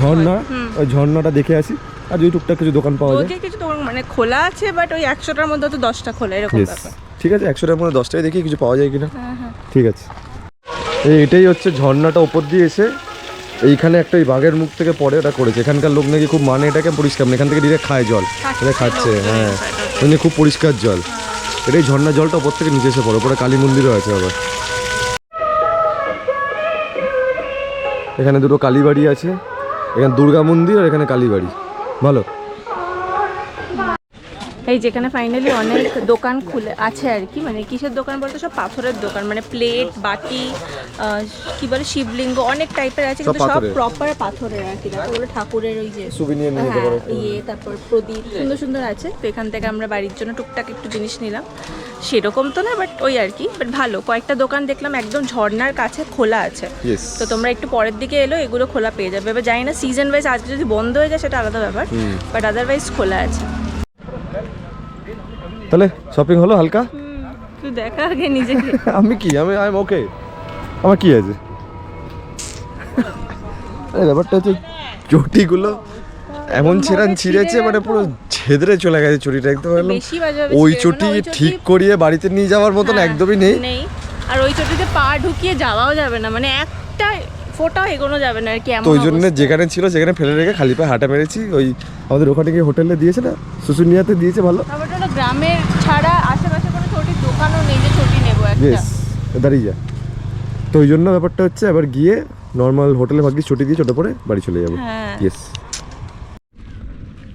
ঝর্ণা, ওই ঝর্ণাটা দেখে আসি। আর যদি টুকটাক কিছু দোকান পাওয়া যায়, কিছু দোকান মানে খোলা আছে, বাট ওই 100টার মধ্যে তো 10টা খোলা, এরকম ব্যাপার। ঠিক আছে, 100টার মধ্যে 10টাই দেখি কিছু পাওয়া যায় কিনা। ঠিক আছে, এটাই হচ্ছে ঝর্ণাটা ওপর দিয়ে এসে এইখানে একটা ওই বাঘের মুখ থেকে পড়ে ওটা করেছে। এখানকার লোক নাকি খুব মানে এটাকে পরিষ্কার, মানে এখান থেকে ডিরেক্ট খায় জল, এটা খাচ্ছে। হ্যাঁ, মানে খুব পরিষ্কার জল। এটাই ঝর্ণা জলটা ওপর থেকে নিচে এসে পড়ে। ওপরে কালী মন্দিরও আছে আবার। এখানে দুটো কালীবাড়ি আছে, এখানে দুর্গা মন্দির আর এখানে কালীবাড়ি, ভালো। এই যেখানে ফাইনালি অনেক দোকান খুলে আছে আর কি, মানে কিসের দোকান বলতে সব পাথরের দোকান, মানে প্লেট বাটি কি বলে শিবলিঙ্গ অনেক টাইপের আছে, কিন্তু সব প্রপার পাথরের আর কি। দেখো ওগুলো ঠাকুরের ওই যে তারপর প্রদীপ সুন্দর সুন্দর আছে। তো এখান থেকে আমরা বাড়ির জন্য টুকটাক একটু জিনিস নিলাম, সেরকম তো না বাট ওই আর কি, বাট ভালো। কয়েকটা দোকান দেখলাম একদম ঝর্ণার কাছে খোলা আছে, তো তোমরা একটু পরের দিকে এলো এগুলো খোলা পেয়ে যাবে। এবার জানি না সিজন ওয়াইজ আজকে যদি বন্ধ হয়ে যায় সেটা আলাদা ব্যাপার, বাট আদারওয়াইজ খোলা আছে। তাহলে শপিং হলো হালকা? তুই দেখা আগে নিজেকে। আমি কি আমি আই এম ওকে, আমার কি আছে? আরে ব্যাপারটা হচ্ছে চটিগুলো এমন ছিঁড়েছে, মানে পুরো ছেদরে চলে গেছে চটিটা, একদম ওই চটি ঠিক করিয়ে বাড়িতে নিয়ে যাওয়ার মতন একদমই নেই। আর ওই চটিতে পা ঢুকিয়ে যাওয়াও যাবে না, মানে একটা ফোটাও এগোনো যাবে না আর কি। তো ওই জন্য যেখানে ছিল সেখানে ফেলে রেখে খালি পায়ে হাঁটা মেরেছি। ওই আমাদের ওখানে গিয়ে হোটেলে দিয়েছে না, শুশুনিয়াতে দিয়েছে ভালো। ওটা গ্রামের ছাড়া আশেপাশে কোনো ছোটির দোকানও নেই যে ছোটি নেবো একটা। দাঁড়িয়ে যা। তো ওই জন্য ব্যাপারটা হচ্ছে এবার গিয়ে নর্মাল হোটেলে ভাগ্যি ছুটি দিয়ে ছোটো পরে বাড়ি চলে যাবো। ইয়েস,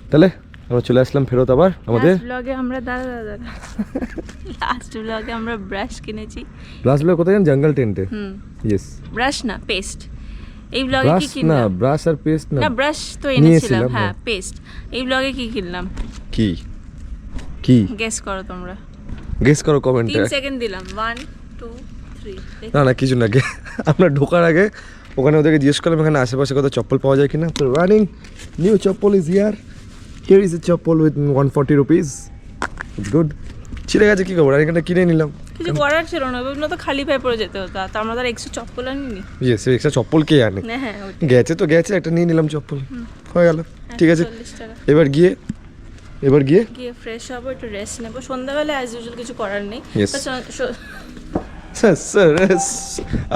তাহলে আমরা চলে আসলাম ফেরত আবার আমাদের ব্লগে। আমরা দাদা লাস্ট ব্লগে আমরা ব্রাশ কিনেছি। লাস্ট ব্লগ কোথায় জানেন? জঙ্গল টেন্টে। ইয়েস, ব্রাশ না পেস্ট। এই ব্লগে কি কিনলাম? না ব্রাশ আর পেস্ট না, ব্রাশ তো এনেছিলাম, হ্যাঁ পেস্ট। এই ব্লগে কি কিনলাম? কি কি গেস করো তোমরা, গেস করো কমেন্টে। 3 সেকেন্ড দিলাম, 1 2 3। না কিছু না, আমরা ঢোকার আগে ওখানে ওদেরকে জিজ্ঞেস করলাম এখানে আশেপাশে কোথাও চপ্পল পাওয়া যায় কিনা। তো রানিং নিউ চপ্পল ইজ হিয়ার ইজ এ চপ্পল উইথ 140 রুপিস, ইটস গুড। ছিঁড়ে গেছে কি খবর, আর এখানে কিনে নিলাম। কিছু করার ছিল না, ওগুলো তো খালি পায়ে পড়ে যেতে হতো। তো আমরা তো এক্সট্রা চপ্পল আনিনি। ইয়েস, এক্সট্রা চপ্পল কে আনে? হ্যাঁ গেছে তো গেছে, একটা নিয়ে নিলাম চপ্পল, হয়ে গেল। ঠিক আছে, এবার গিয়ে ফ্রেশ হবো, একটু রেস্ট নেবো। সন্ধ্যাবেলায় অ্যাজ ইউজুয়াল কিছু করার নেই।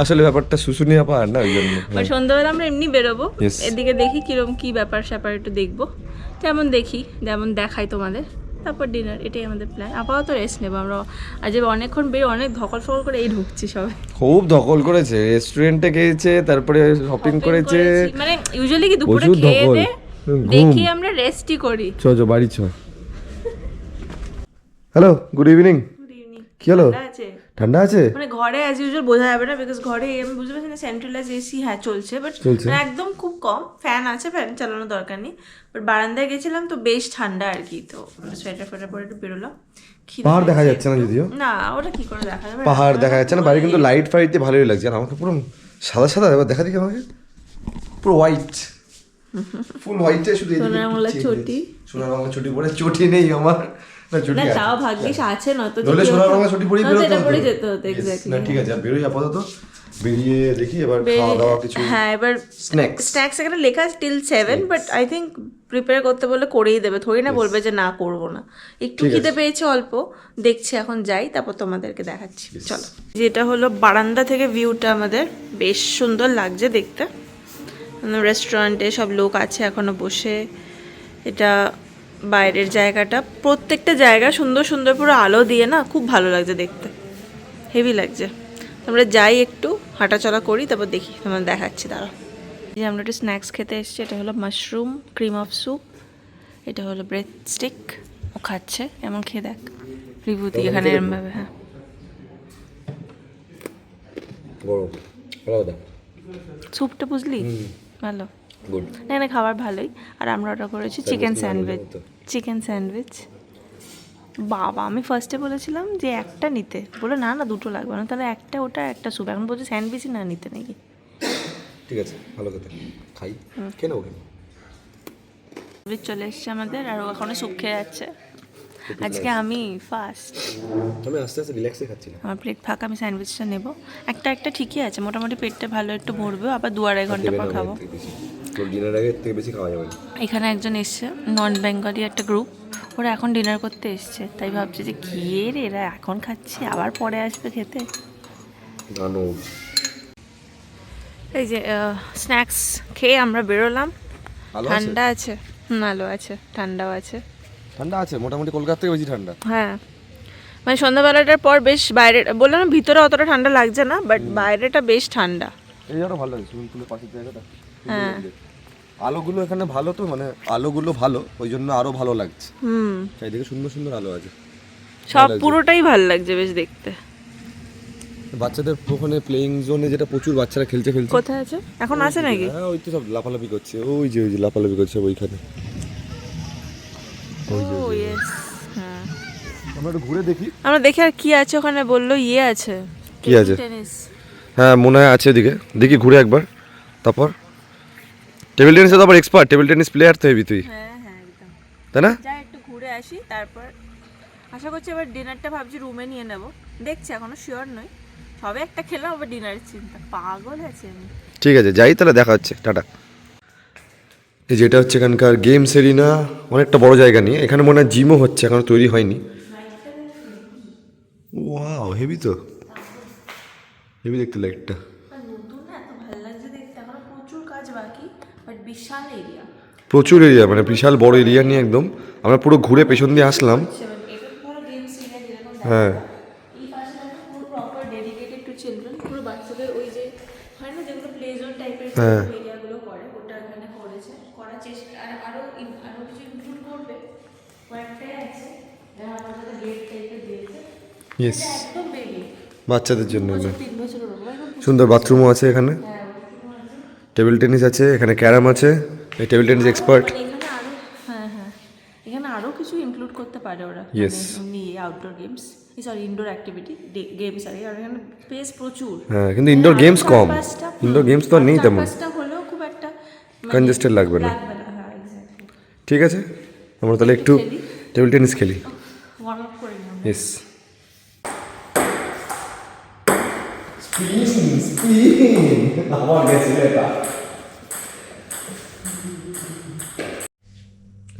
আসলে ব্যাপারটা শুশুনিয়া পাহাড় না, ওই জন্য সন্ধ্যাবেলা আমরা এমনি বেরোবো, এদিকে দেখি কিরকম কি ব্যাপার স্যাপার একটু দেখবো, যেমন দেখি যেমন দেখাই তোমাদের, তারপর ডিনার। এটাই আমাদের প্ল্যান। আপাতত রেস্ট নেবো আমরা। আজ অনেকক্ষণ বের, অনেক ধকল ফকল করে এই ঢুকছি সবাই। খুব ধকল করেছে, রেস্টুরেন্টে গিয়েছে, তারপরে শপিং করেছে। মানে ইউজুয়ালি কি দুপুরে খেয়ে দে দেখি আমরা রেস্টই করি। চো বাড়ি চো। Hello, good evening. কি হলো? ঠান্ডা আছে? মানে ঘরে অ্যাজ ইউজুয়াল বোঝা যাবে না, বিকজ ঘরে আমি বুঝতে পারছি না সেন্ট্রালাইজ এসি হ্যাঁ চলছে, বাট একদম খুব কম। ফ্যান আছে, ফ্যান চালানোর দরকার নেই, বাট বারান্দায় গেছিলাম তো বেশ ঠান্ডা আর কি। তো সোয়েটার ফোয়েটার পরে একটু বেরোলাম। পাহাড় দেখা যাচ্ছে না যদিও, না ওটা কি করে দেখা যাবে? পাহাড় দেখা যাচ্ছে না বাইরে, কিন্তু লাইট ফাইট দিয়ে ভালোই লাগছে। আর আমাকে পুরো সাদা সাদা, এবার দেখা দিকে আমাকে পুরো হোয়াইট, ফুল হোয়াইটে শুধু সোনার বাংলা চটি, সোনার বাংলা চটি পরে। চটি নেই আমার, না তাও ভাগ্যিস আছে, নয়তো দলে সোনার বাংলা চটি পরেই বেরোতে হতো। পরে যেতে হতো এক্স্যাক্টলি। না ঠিক আছে, আর বেরোই আপাতত। বেরিয়ে দেখি এবার খাওয়া দাওয়া কিছু। হ্যাঁ এবার স্ন্যাক্স এখানে লেখা আছে till 7, but I think prepare করতে বলে করেই দেবে, থোড়ি না বলবে যে না করবো না। একটু খিদে পেয়েছে অল্প, দেখছি এখন যাই, তারপর তোমাদেরকে দেখাচ্ছি। চলো, যেটা হলো বারান্দা থেকে ভিউটা আমাদের বেশ সুন্দর লাগছে দেখতে। রেস্টুরেন্টে সব লোক আছে এখনো বসে। এটা বাইরের জায়গাটা, প্রত্যেকটা জায়গা সুন্দর সুন্দর পুরো আলো দিয়ে না, খুব ভালো লাগছে দেখতে, হেভি লাগছে। আমরা যাই একটু হাঁটাচলা করি, তারপর দেখি তোমাদের দেখাচ্ছি। দাঁড়াও, যে আমরা একটু স্ন্যাক্স খেতে এসেছি। এটা হলো মাশরুম ক্রিম অফ স্যুপ, এটা হলো ব্রেড স্টিক। ও খাচ্ছে, এমন খেয়ে দেখ রিভিউ দিই এখানে এরমভাবে। হ্যাঁ স্যুপটা বুঝলি ভালো, না না খাবার ভালোই। আর আমরা অর্ডার করেছি চিকেন স্যান্ডউইচ। বাবা, আমি ফার্স্টে বলেছিলাম যে একটা নিতে, বলে না না দুটো লাগবে না, তাহলে একটা ওটা একটা স্যুপ। এখন বলছে স্যান্ডউইচই না নিতে নাকি। ঠিক আছে, ভালো কথা, খাই কেন ওকে। চলে এসছে আমাদের, আর ও এখনো স্যুপ খেয়ে যাচ্ছে। আজকে আমি ফার্স্ট, আমি আস্তে আস্তে রিল্যাক্সে খাচ্ছিলাম। আমার প্লেট ফাঁকা, আমি স্যান্ডউইচটা নেবো। একটা ঠিকই আছে, মোটামুটি পেটটা ভালো একটু ভরবে, আবার 2-2.5 ঘন্টা পর খাবো। ডিনার আগে থেকে বেশি খাওয়া যাবে না। এখানে একজন এসছে, নন বেঙ্গলি একটা গ্রুপ, ওরা এখন ডিনার করতে এসছে। তাই ভাবছি যে কি রে এরা এখন খাচ্ছে, আবার পরে আসবে খেতে। এই যে স্ন্যাক্স খেয়ে আমরা বেরোলাম। ঠান্ডা আছে, আলো আছে, ঠান্ডাও আছে। ঠান্ডা আছে মোটামুটি, কলকাতা থেকে বেশি ঠান্ডা। হ্যাঁ মানে সন্ধ্যাবেলাটার পর বেশ বাইরে, বললাম ভিতরে অতটা ঠান্ডা লাগছে না, বাট বাইরেটা বেশ ঠান্ডা। এই আরো ভালো লাগে সুইমিং পুলের পাশের জায়গাটা। হ্যাঁ আলোগুলো এখানে ভালো, তো মানে আলোগুলো ভালো, ওই জন্য আরো ভালো লাগছে। চারিদিকে সুন্দর সুন্দর আলো আছে, সব পুরোটাই ভালো লাগছে বেশ দেখতে। বাচ্চাদের ওখানে প্লেইং জোনে যেটা প্রচুর বাচ্চারা খেলছে। কোথায় আছে এখন, আছে নাকি? হ্যাঁ, ওই তো সব লাফালাফি করছে, ওই যে লাফালাফি করছে ওইখানে। ও ইয়েস, হ্যাঁ আমরা একটু ঘুরে দেখি। আমরা দেখি আর কি আছে ওখানে। বললো ইয়ে আছে, কি আছে? টেনিস। হ্যাঁ মনে হয় আছে ওদিকে, দেখি ঘুরে একবার। তারপর টেবিল টেনিসে তো আবার এক্সপার্ট, টেবিল টেনিস প্লেয়ার তো হেবি তুই, হ্যাঁ হ্যাঁ একদম। তাই না? যাই একটু ঘুরে আসি, তারপর আশা করছি এবার ডিনারটা ভাবছি রুমে নিয়ে নেব। দেখছি, এখনো শিওর নই। সবে একটা খেলাম, আবার ডিনারের চিন্তা। পাগল আছে আমি। ঠিক আছে, যাই তাহলে, দেখা হচ্ছে, টাটা। এই যেটা হচ্ছে এখানকার গেমস এরিনা, অনেকটা বড় জায়গা নিয়ে। এখানে মনে হয় জিমও হচ্ছে, এখনো তৈরি হয়নি। ওয়াও, হেভি তো, হেভি দেখতে লাইটটা। নতুন না, এত ভালো লাগছে দেখতে। এখনো প্রচুর কাজ বাকি, বাট বিশাল এরিয়া। প্রচুর এরিয়া, মানে বিশাল বড় এরিয়া নিয়ে একদম। আমরা পুরো ঘুরে পেছন দিয়ে আসলাম। এটা পুরো গেমস এরিয়া যেরকম দেখা হ্যাঁ, যায়। এই পাশে একটা পুরো প্রপার ডেডিকেটেড টু চিলড্রেন, পুরো বাচ্চাদের ওই যে হয় না যেগুলো প্লে জোন টাইপের এরিয়াগুলো করে, ওটা এখানে করেছে। করার চেষ্টা আরো কিছু ইনক্লুড করবে, কয়েকটাই আছে যারা আমাদের গেট টাইপের দিয়েছে। ইয়েস, একদম বেবি বাচ্চাদের জন্য। 3 বছরের ওপর সুন্দর বাথরুমও আছে এখানে, টেবিল টেনিস আছে, এখানে ক্যারাম আছে। এই টেবিল টেনিস এক্সপার্ট। এখানে আরো, হ্যাঁ হ্যাঁ, এখানে আরো কিছু ইনক্লুড করতে পারে ওরা। Yes. এমনি outdoor games, sorry indoor activity games আর এখানে স্পেস প্রচুর। হ্যাঁ, কিন্তু ইনডোর গেমস কম। ইনডোর গেমস তো আর নেই তেমন, পাঁচটা হলেও খুব একটা কনজেস্টেড লাগবে না। হ্যাঁ এক্স্যাক্টলি। ঠিক আছে, আমরা তাহলে একটু টেবিল টেনিস খেলি। ওয়ার্ম আপ করে নিলাম। ইয়েস।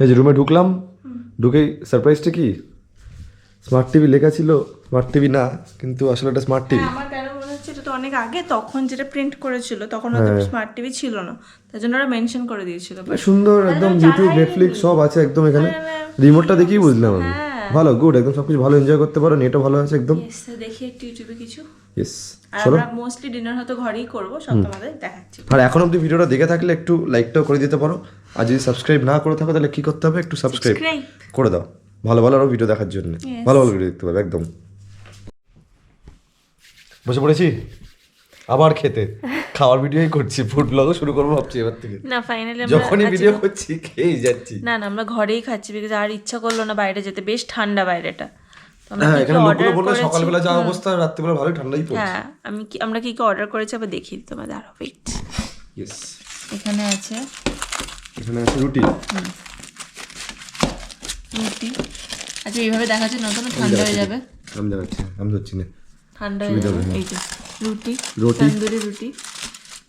এই যে রুমে ঢুকলাম, ঢুকেই সারপ্রাইজটা কি, স্মার্ট টিভি লেখা ছিল। স্মার্ট টিভি না, কিন্তু আসলে এটা স্মার্ট টিভি। আমার কেন মনে হচ্ছে এটা তো অনেক আগে, তখন যেটা প্রিন্ট করেছিল তখন হয়তো স্মার্ট টিভি ছিল না, তার জন্য ওরা মেনশন করে দিয়েছিল। সুন্দর একদম, ইউটিউব নেটফ্লিক্স সব আছে একদম এখানে। রিমোটটা দেখেই বুঝলাম আমি। ভালো, গুড, একদম সবকিছু ভালো এনজয় করতে পারো, নেটও ভালো আছে একদম। দেখি একটু ইউটিউবে কিছু। ইয়েস, আর চলো। আমরা মোস্টলি ডিনার হয়তো ঘরেই করব, সব তোমাদের দেখাচ্ছি। আর এখন অবধি ভিডিওটা দেখে থাকলে একটু লাইকটাও করে দিতে পারো। আর যদি সাবস্ক্রাইব না করে থাকো তাহলে কি করতে হবে, একটু সাবস্ক্রাইব করে দাও, ভালো ভালো আরও ভিডিও দেখার জন্য। ভালো ভালো ভিডিও দেখতে পাবে একদম। বসে পড়েছি আবার খেতে, খাওয়ার ভিডিওই করছি, ফুড ব্লগও শুরু করবো ভাবছি এবার থেকে। না ফাইনালি যখনই ভিডিও করছি খেয়েই যাচ্ছি। না আমরা ঘরেই খাচ্ছি, বিকজ আর ইচ্ছা করলো না বাইরে যেতে, বেশ ঠান্ডা বাইরেটা। হ্যাঁ, এখানে লোকগুলো বললো সকালবেলা যা অবস্থা, রাত্রিবেলা ভালোই ঠান্ডাই পড়ছে। হ্যাঁ, আমরা কি কি অর্ডার করেছি আবার দেখি তোমাদের। আরো ওয়েট, ইয়েস, এখানে আছে রুটি। আচ্ছা এইভাবে দেখাচ্ছে, নতুন ঠান্ডা হয়ে যাবে। আমি দেখাচ্ছি, আমি ধরছি না, ঠান্ডা হয়ে যাবে। এই যে রুটি, তন্দুরি রুটি।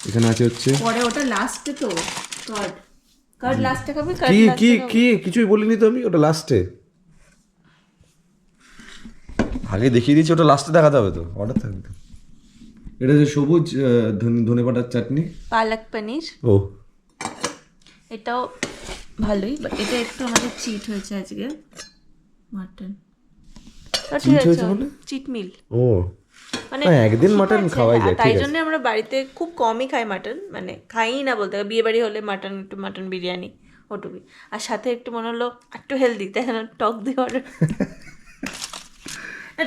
এখানে আছে হচ্ছে পরে ওটা লাস্টে তো কার্ড লাস্টে খাবে। কি কি কি কিছুই বলিনি তো আমি, ওটা লাস্টে আগে দেখিয়ে দিয়েছি, ওটা লাস্টে দেখাতে হবে তো, অর্ডার থাকবে। এটা যে সবুজ ধনে পাতার চাটনি, পালক পনির। ও এটাও ভালোই, বাট এটা একটু আমাদের চিট হয়েছে আজকে, মাটন। চিট হয়েছে বলে চিট মিল। ও মানে একদিন মাটন খাওয়াই যায়, তাই জন্য আমরা বাড়িতে খুব কমই খাই মাটন, মানে খাই না বলতে, বিয়ে বাড়ি হলে মাটন, একটু মাটন বিরিয়ানি ওটুকুই। আর সাথে একটু মনে হলো একটু হেলদি, তাই জন্য টক দিয়ে অর্ডার।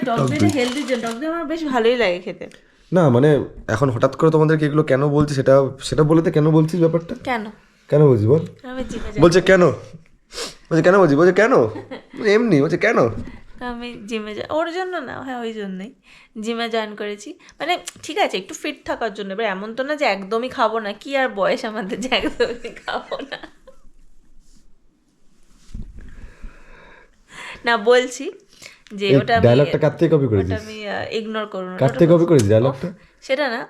টক দিয়ে হেলদির জন্য, টক দিয়ে আমার বেশ ভালোই লাগে খেতে। না মানে এখন হঠাৎ করে তোমাদেরকে এগুলো কেন বলছি, সেটা বলে তো কেন বলছিস ব্যাপারটা, কেন বলছি বল। বলছে কেন, বলছে কেন বলছি, বলছে কেন এমনি, বলছে কেন আমি জিমে ওর জন্য না, হ্যাঁ ওই জন্যই জিমে জয়েন করেছি। মানে ঠিক আছে একটু ফিট থাকার জন্য, এবার এমন তো না যে একদমই খাবো না, কি আর বয়স আমাদের যে একদমই খাবো না। না বলছি যে ওটা ডায়লগটা কার থেকে কপি করেছিস, আমি ইগনোর করব না। কার থেকে কপি করেছিস ডায়লগটা, সেটা না,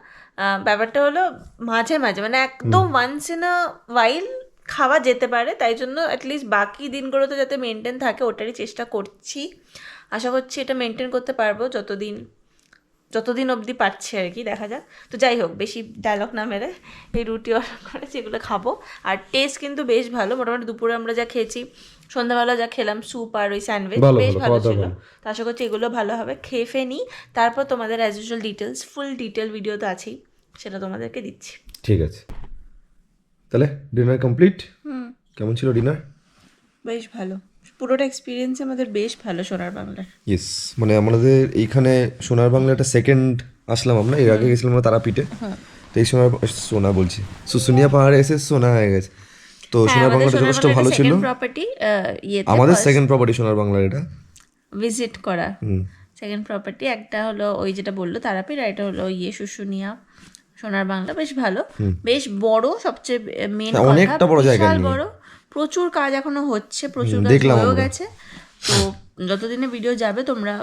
ব্যাপারটা হলো মাঝে মাঝে, মানে একদম ওয়ান্স ইন আ ওয়াইল খাওয়া যেতে পারে, তাই জন্য অ্যাটলিস্ট বাকি দিনগুলোতে যাতে মেনটেন থাকে ওটারই চেষ্টা করছি। আশা করছি এটা মেনটেন করতে পারবো যতদিন অবধি পারছি আর কি, দেখা যাক। তো যাই হোক, বেশি ডায়লগ না মেরে এই রুটি অর্ডার করেছি, এগুলো খাবো। আর টেস্ট কিন্তু বেশ ভালো, মোটামুটি দুপুরে আমরা যা খেয়েছি, সন্ধ্যাবেলা যা খেলাম স্যুপ আর ওই স্যান্ডউইচ বেশ ভালো ছিল। তো আশা করছি এগুলো ভালো হবে, খেয়ে ফে নিই, তারপর তোমাদের অ্যাজ ইউজুয়াল ফুল ডিটেল ভিডিও তো আছেই, সেটা তোমাদেরকে দিচ্ছি। ঠিক আছে। তাহলে ডিনার কমপ্লিট। কেমন ছিল ডিনার? বেশ ভালো, পুরোটা এক্সপিরিয়েন্স আমাদের বেশ ভালো সোনার বাংলার। ইয়েস, মানে আমাদের এইখানে সোনার বাংলা একটা সেকেন্ড আসলাম আমরা, এর আগে গেছিলাম আমরা তারাপীঠে। তো এই সোনা বলছি শুশুনিয়া পাহাড়ে এসে সোনা হয়ে গেছে। তো সোনার বাংলাটা যথেষ্ট ভালো ছিল, প্রপার্টি আমাদের সেকেন্ড প্রপার্টি সোনার বাংলার এটা ভিজিট করা। সেকেন্ড প্রপার্টি একটা হলো ওই যেটা বললো তারাপীঠ, আর এটা হলো শুশুনিয়া। সোনার বাংলা বেশ ভালো, বেশ বড়, সবচেয়ে মেন অনেকটা বড় জায়গা, বড়, প্রচুর কাজ এখনো হচ্ছে, প্রচুর কাজ হয়েও গেছে। তো যতদিনে ভিডিও যাবে তোমরা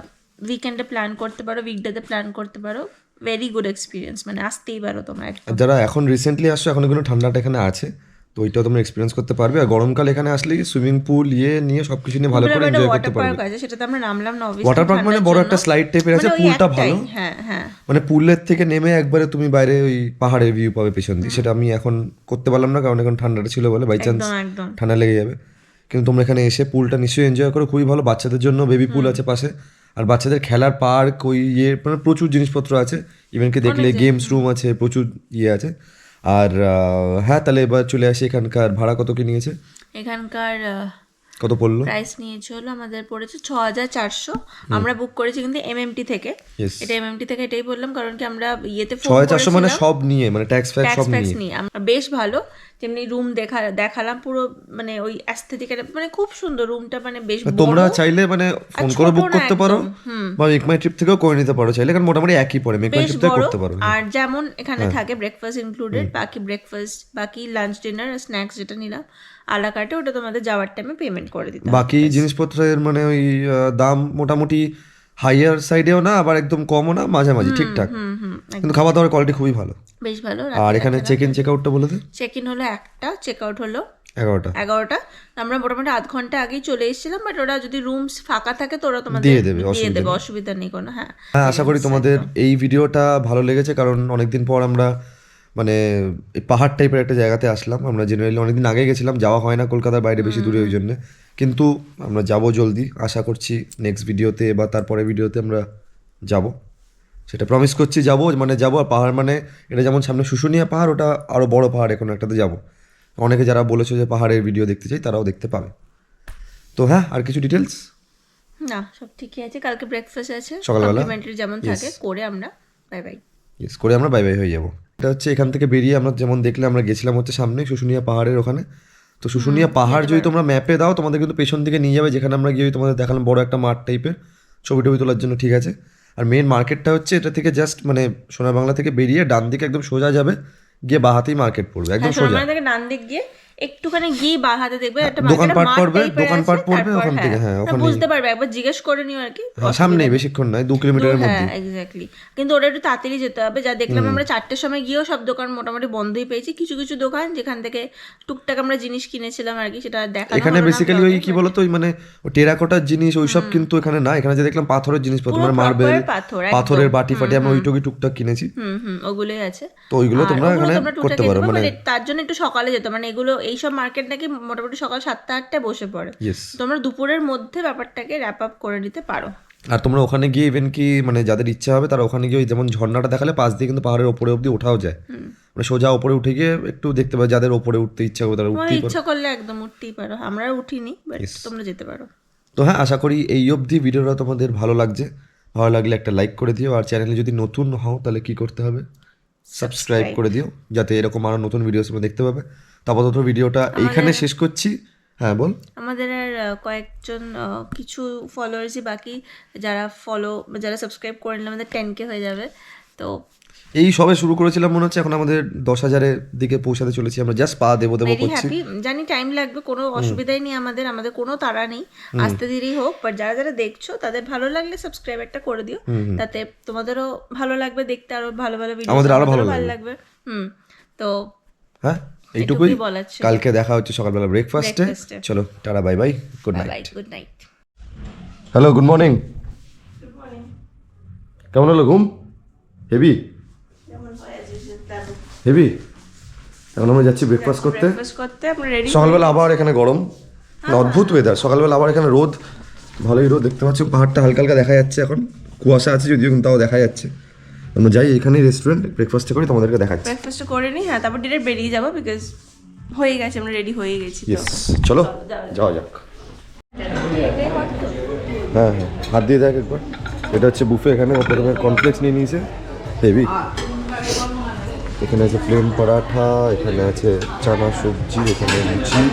উইকেন্ডে প্ল্যান করতে পারো, উইকডেতে প্ল্যান করতে পারো, ভেরি গুড এক্সপিরিয়েন্স, মানে আসতেই পারো তোমরা। যারা এখন রিসেন্টলি আসছো, এখন কিন্তু ঠান্ডাটা এখানে আছে, তো ওইটাও তোমরা এক্সপিরিয়েন্স করতে পারবে। আর গরমকাল এখানে আসলে সুইমিং পুল নিয়ে সবকিছু নিয়ে ভালো করে এনজয় করতে পারবে। সেটাতে আমরা নামলাম না, ওয়াটার পার্ক মানে বড় একটা স্লাইড টাইপের আছে, পুলটা ভালো। হ্যাঁ, মানে পুলের থেকে নেমে একবারে তুমি বাইরে ওই পাহাড়ের ভিউ পাবে পেছন দিয়ে। সেটা আমি এখন করতে পারলাম না, কারণ এখন ঠান্ডাটা ছিল বলে, বাই চান্স ঠান্ডা লেগে যাবে। কিন্তু তোমরা এখানে এসে পুলটা নিশ্চয়ই এনজয় করো, খুবই ভালো। বাচ্চাদের জন্য বেবি পুল আছে পাশে, আর বাচ্চাদের খেলার পার্ক, ওই মানে প্রচুর জিনিসপত্র আছে। ইভেন কি দেখলে গেমস রুম আছে, প্রচুর আছে। আর হ্যাঁ, তাহলে এবার চলে আসি এখানকার ভাড়া কত কি নিয়েছে। এখানকার কত পড়লো? প্রাইস নিয়েছে হলো আমাদের পড়েছে 6400। আমরা বুক করেছি কিন্তু এমএমটি থেকে। এটা এমএমটি থেকে, এটাই বললাম কারণ কি আমরা ইয়েতে 6400 মানে সব নিয়ে, মানে ট্যাক্স ফ্যাক্স সব নিয়ে। আমরা বেশ ভালো, যেমনি রুম দেখালাম পুরো, মানে ওই অ্যাস্থেটিক, মানে খুব সুন্দর রুমটা, মানে বেশ বড়। তোমরা চাইলে মানে ফোন করে বুক করতে পারো, বা মেক মাই ট্রিপ থেকেও করে নিতে পারো চাইলে, কারণ মোটামুটি একই পড়ে, মেক মাই ট্রিপ থেকে করতে পারো। আর যেমন এখানে থাকে ব্রেকফাস্ট ইনক্লুডেড, বাকি লাঞ্চ ডিনার স্ন্যাক্স যেটা নিলাম আলা কার্টে, ওটা তোমাদের যাওয়ার টাইমে পেমেন্ট করে দিতে হবে। বাকি জিনিসপত্রের মানে ওই দাম মোটামুটি হাইয়ার সাইডেও না, আবার একদম কমও না, মাঝামাঝি ঠিকঠাক। কিন্তু খাওয়া দাওয়ার কোয়ালিটি খুবই ভালো, বেশ ভালো। আর এখানে চেক ইন চেক আউটটা বলে দে। চেক ইন হলো 1টা, চেক আউট হলো 11টা। আমরা মোটামুটি আধ ঘন্টা আগেই চলে এসেছিলাম, বাট ওরা যদি রুমস ফাঁকা থাকে তো ওরা তোমাদের দিয়ে দেবে, অসুবিধা নেই কোনো। হ্যাঁ, আশা করি তোমাদের এই ভিডিওটা ভালো লেগেছে, কারণ অনেকদিন পর আমরা মানে এই পাহাড় টাইপের একটা জায়গাতে আসলাম। আমরা জেনারেলি অনেকদিন আগে গেছিলাম, যাওয়া হয় না কলকাতার বাইরে বেশি দূরে, ওই জন্য। কিন্তু আমরা যাব জলদি, আশা করছি নেক্সট ভিডিওতে বা তারপরে ভিডিওতে আমরা যাব, সেটা প্রমিস করছি। যাবো মানে যাবো। আর পাহাড় মানে এটা যেমন সামনে শুশুনিয়া পাহাড়, ওটা আরও বড় পাহাড়, এখন একটাতে যাবো। অনেকে যারা বলেছো যে পাহাড়ের ভিডিও দেখতে চাই, তারাও দেখতে পাবে। তো হ্যাঁ, আর কিছু ডিটেলস না, সব ঠিকই আছে। কালকে ব্রেকফাস্ট আছে সকালবেলা, কমপ্লিমেন্টারি যেমন থাকে, করে আমরা বাই বাই করে আমরা বাই বাই হয়ে যাবো। এটা হচ্ছে এখান থেকে বেরিয়ে আমরা যেমন দেখলে, আমরা গেছিলাম হচ্ছে সামনে শুশুনিয়া পাহাড়ের ওখানে। তো শুশুনিয়া পাহাড় যদি তোমরা ম্যাপে দাও, তোমাদের কিন্তু পেছন দিকে নিয়ে যাবে, যেখানে আমরা গিয়ে তোমাদের দেখালাম বড় একটা মাঠ টাইপের, ছবি টবি তোলার জন্য, ঠিক আছে। আর মেন মার্কেটটা হচ্ছে এটা থেকে জাস্ট মানে সোনার বাংলা থেকে বেরিয়ে ডান দিকে একদম সোজা যাবে, গিয়ে বাহাতেই মার্কেট পড়বে, একদম সোজা ডান দিক গিয়ে একটুখানি গিয়ে বা হাতে দেখবে একটা দোকানপাট পড়বে ওখান থেকে। হ্যাঁ, ওখানে বুঝতে পারবে, একবার জিজ্ঞেস করে নিও আর কি। সামনে বেশিক্ষণ নয়, 2 কিলোমিটারের মধ্যে। হ্যাঁ, এক্স্যাক্টলি। কিন্তু ওটা একটু তাড়াতাড়ি যেতে হবে। যা দেখলাম আমরা 4টের সময় গিয়েও সব দোকান মোটামুটি বন্ধই পেয়েছি। কিছু কিছু দোকান যেখান থেকে টুকটাক আমরা জিনিস কিনেছিলাম আর কি, সেটা দেখা। এখানে বেসিক্যালি ওই কি বলতো, ওই মানে টেরাকোটার জিনিস ওইসব কিন্তু এখানে না। এখানে যে দেখলাম পাথরের জিনিসপত্র, মানে মার্বেল, পাথরের বাটি ফাটি, আমরা ওইটুকু টুকটাক কিনেছি। ওগুলোই আছে। তো ওইগুলো তোমরা এখানে করতে পারো। মানে তার জন্য একটু সকালে যেতে, মানে এগুলো এইসব মার্কেট নাকি মোটামুটি সকাল 7টা-8টায় বসে পড়ে। তোমরা দুপুরের মধ্যে ব্যাপারটাকে র্যাপ আপ করে নিতে পারো। আর তোমরা ওখানে গিয়ে ইভেন কি মানে যাদের ইচ্ছা হবে তারা ওখানে গিয়ে যেমন ঝর্ণাটা দেখালে পাশ দিয়ে কিন্তু পাহাড়ের ওপরে অব্দি ওঠাও যায়, মানে সোজা ওপরে উঠে গিয়ে একটু দেখতে পাবে। যাদের ওপরে উঠতে ইচ্ছা হবে তারা উঠতেই পারো, ইচ্ছা করলে একদম উঠতেই পারো। আমরা উঠিনি, বাট তোমরা যেতে পারো। তো হ্যাঁ, আশা করি এই অবধি ভিডিওটা তোমাদের ভালো লাগছে। ভালো লাগলে একটা লাইক করে দিও, আর চ্যানেলে যদি নতুন হও তাহলে কি করতে হবে, সাবস্ক্রাইব করে দিও, যাতে এরকম আরও নতুন ভিডিও তোমরা দেখতে পাবে। আপাতত ভিডিওটা এইখানে শেষ করছি। হ্যাঁ বল। আমাদের আর কয়েকজন কিছু ফলোয়ার্সই বাকি, যারা সাবস্ক্রাইব করে নিলে আমাদের 10K হয়ে যাবে। তো এই সবে শুরু করেছিলাম মনে হচ্ছে, এখন আমাদের 10,000-এর দিকে পৌঁছাতে চলেছি। আমরা জাস্ট পা দেবো করছি। জানি টাইম লাগবে, কোনো অসুবিধাই নেই, আমাদের কোনো তাড়া নেই, আস্তে ধীরেই হোক। বাট যারা দেখছো তাদের ভালো লাগলে সাবস্ক্রাইব একটা করে দিও, তাতে তোমাদেরও ভালো লাগবে দেখতে, আরো ভালো ভালো ভিডিও, আমাদের আরো ভালো লাগবে। তো হ্যাঁ, এইটুকুই। কালকে দেখা হচ্ছে সকালবেলা ব্রেকফাস্টে। চলো, tata, bye bye, good night. Hello, good morning. কেমন হলো ঘুম? হেভি। এখন আমরা যাচ্ছি ব্রেকফাস্ট করতে। সকালবেলা আবার এখানে গরম, অদ্ভুত ওয়েদার। সকালবেলা আবার এখানে রোদ, ভালোই রোদ দেখতে পাচ্ছি। পাহাড়টা হালকা হালকা দেখা যাচ্ছে, এখন কুয়াশা আছে যদিও, কিন্তু তাও দেখা যাচ্ছে। আমরা যাই এখানে রেস্টুরেন্ট, ব্রেকফাস্ট করি, তোমাদেরকে দেখাচ্ছি। ব্রেকফাস্ট করে নিই, হ্যাঁ, তারপর ডিরেক্ট বেরিয়ে যাবো, বিকজ হয়ে গেছে, আমরা রেডি হয়ে গেছি তো। ইয়েস, চলো যাওয়া যাক। হ্যাঁ হ্যাঁ, হাত দিয়ে দেখ একবার। এটা হচ্ছে বুফে, এখানে প্রথমে কমপ্লেক্স নিয়ে নিয়েছে, হেভি। এখানে আছে প্লেন পরাঠা, এখানে আছে চানা সবজি, এখানে লুচি,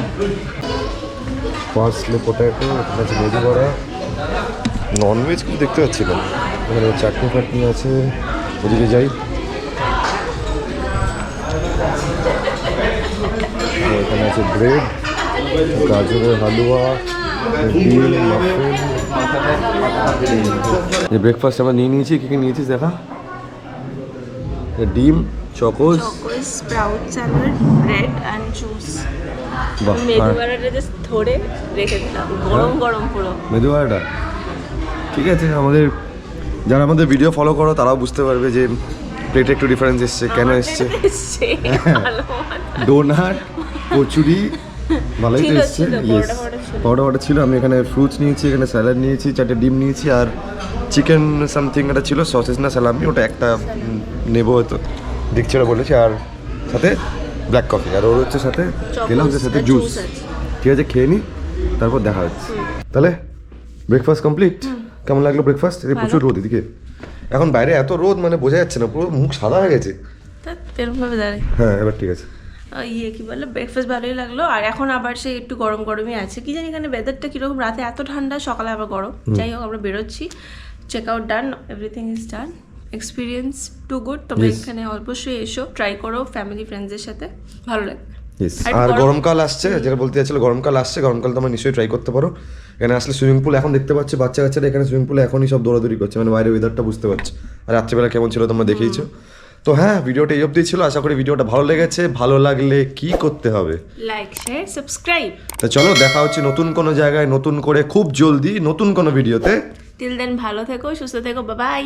পার্সলে পটেটো, এখানে আছে মেদু বড়া, ননভেজ কিছু দেখতে পাচ্ছি না। এখানে চাটনি ফাটনি আছে, ওদিকে যাই। এখানে আছে ব্রেড, গাজরের হালুয়া, ডিম, মাফিন। এই ব্রেকফাস্ট আমরা নিয়ে নিয়েছি। কী কী নিয়েছিস দেখা? ডিম, Chocos, sprout salad, bread and juice. বাহ, মেদু বড়াটা জাস্ট ধরে রেখে দিলাম, গরম গরম পুরো মেদু বড়াটা ঠিক আছে। আমাদের যারা আমাদের ভিডিও ফলো করো তারাও বুঝতে পারবে যে প্লেটে একটু ডিফারেন্স এসছে, কেন এসছে। ডোনাট, কচুরি ভালোই তো এসছে। ইয়েস, পরোটা ছিল। আমি এখানে ফ্রুটস নিয়েছি, এখানে স্যালাড নিয়েছি, 4টে ডিম নিয়েছি, আর চিকেন সামথিং একটা ছিল, সসেস না স্যালামি, ওটা একটা নেবো হয়তো, দেখছি ওরা বলেছে। আর সাথে ব্ল্যাক কফি, আর ওর হচ্ছে সাথে গেলাম হচ্ছে সাথে জুস। ঠিক আছে, খেয়ে নিই, তারপর দেখা হচ্ছে। তাহলে ব্রেকফাস্ট কমপ্লিট। কেমন লাগলো ব্রেকফাস্ট? প্রচুর রোদ এদিকে এখন, বাইরে এত রোদ মানে বোঝা যাচ্ছে না, পুরো মুখ সাদা হয়ে গেছে। এরকমভাবে দাঁড়ায়। হ্যাঁ, এবার ঠিক আছে। কি বলে, ব্রেকফাস্ট ভালোই লাগলো। আর এখন আবার সে একটু গরম গরমই আছে, কি জানি এখানে ওয়েদারটা কিরকম, রাতে এত ঠান্ডা, সকালে আবার গরম। যাই হোক, আমরা বেরোচ্ছি। Check out done, everything is done. Experience too good. তোমরা এখানে অবশ্যই এসো, ট্রাই করো ফ্যামিলি ফ্রেন্ডসদের সাথে, ভালো লাগবে। আর গরমকাল আসছে, যেটা বলতে চাচ্ছিল, গরমকাল আসছে, গরমকাল তোমরা নিশ্চয়ই ট্রাই করতে পারো। এখানে আসলে সুইমিং পুল এখন দেখতে পাচ্ছি, বাচ্চা কাচ্চারা এখানে সুইমিং পুলে এখনই সব দৌড়াদৌড়ি করছে, মানে বাইরে ওয়েদারটা বুঝতে পারছে। আর রাত্রিবেলা কেমন ছিল তোমরা দেখেইছো। তো হ্যাঁ, ভিডিওটা এই অবধি ছিল। আশা করি ভিডিওটা ভালো লেগেছে। ভালো লাগলে কি করতে হবে? Like, share, subscribe. তো চলো, দেখা হচ্ছে নতুন কোনো জায়গায়, নতুন করে, খুব জলদি নতুন কোনো ভিডিওতে। টিল দেন ভালো থেকো, সুস্থ থেকো, বাই বাই।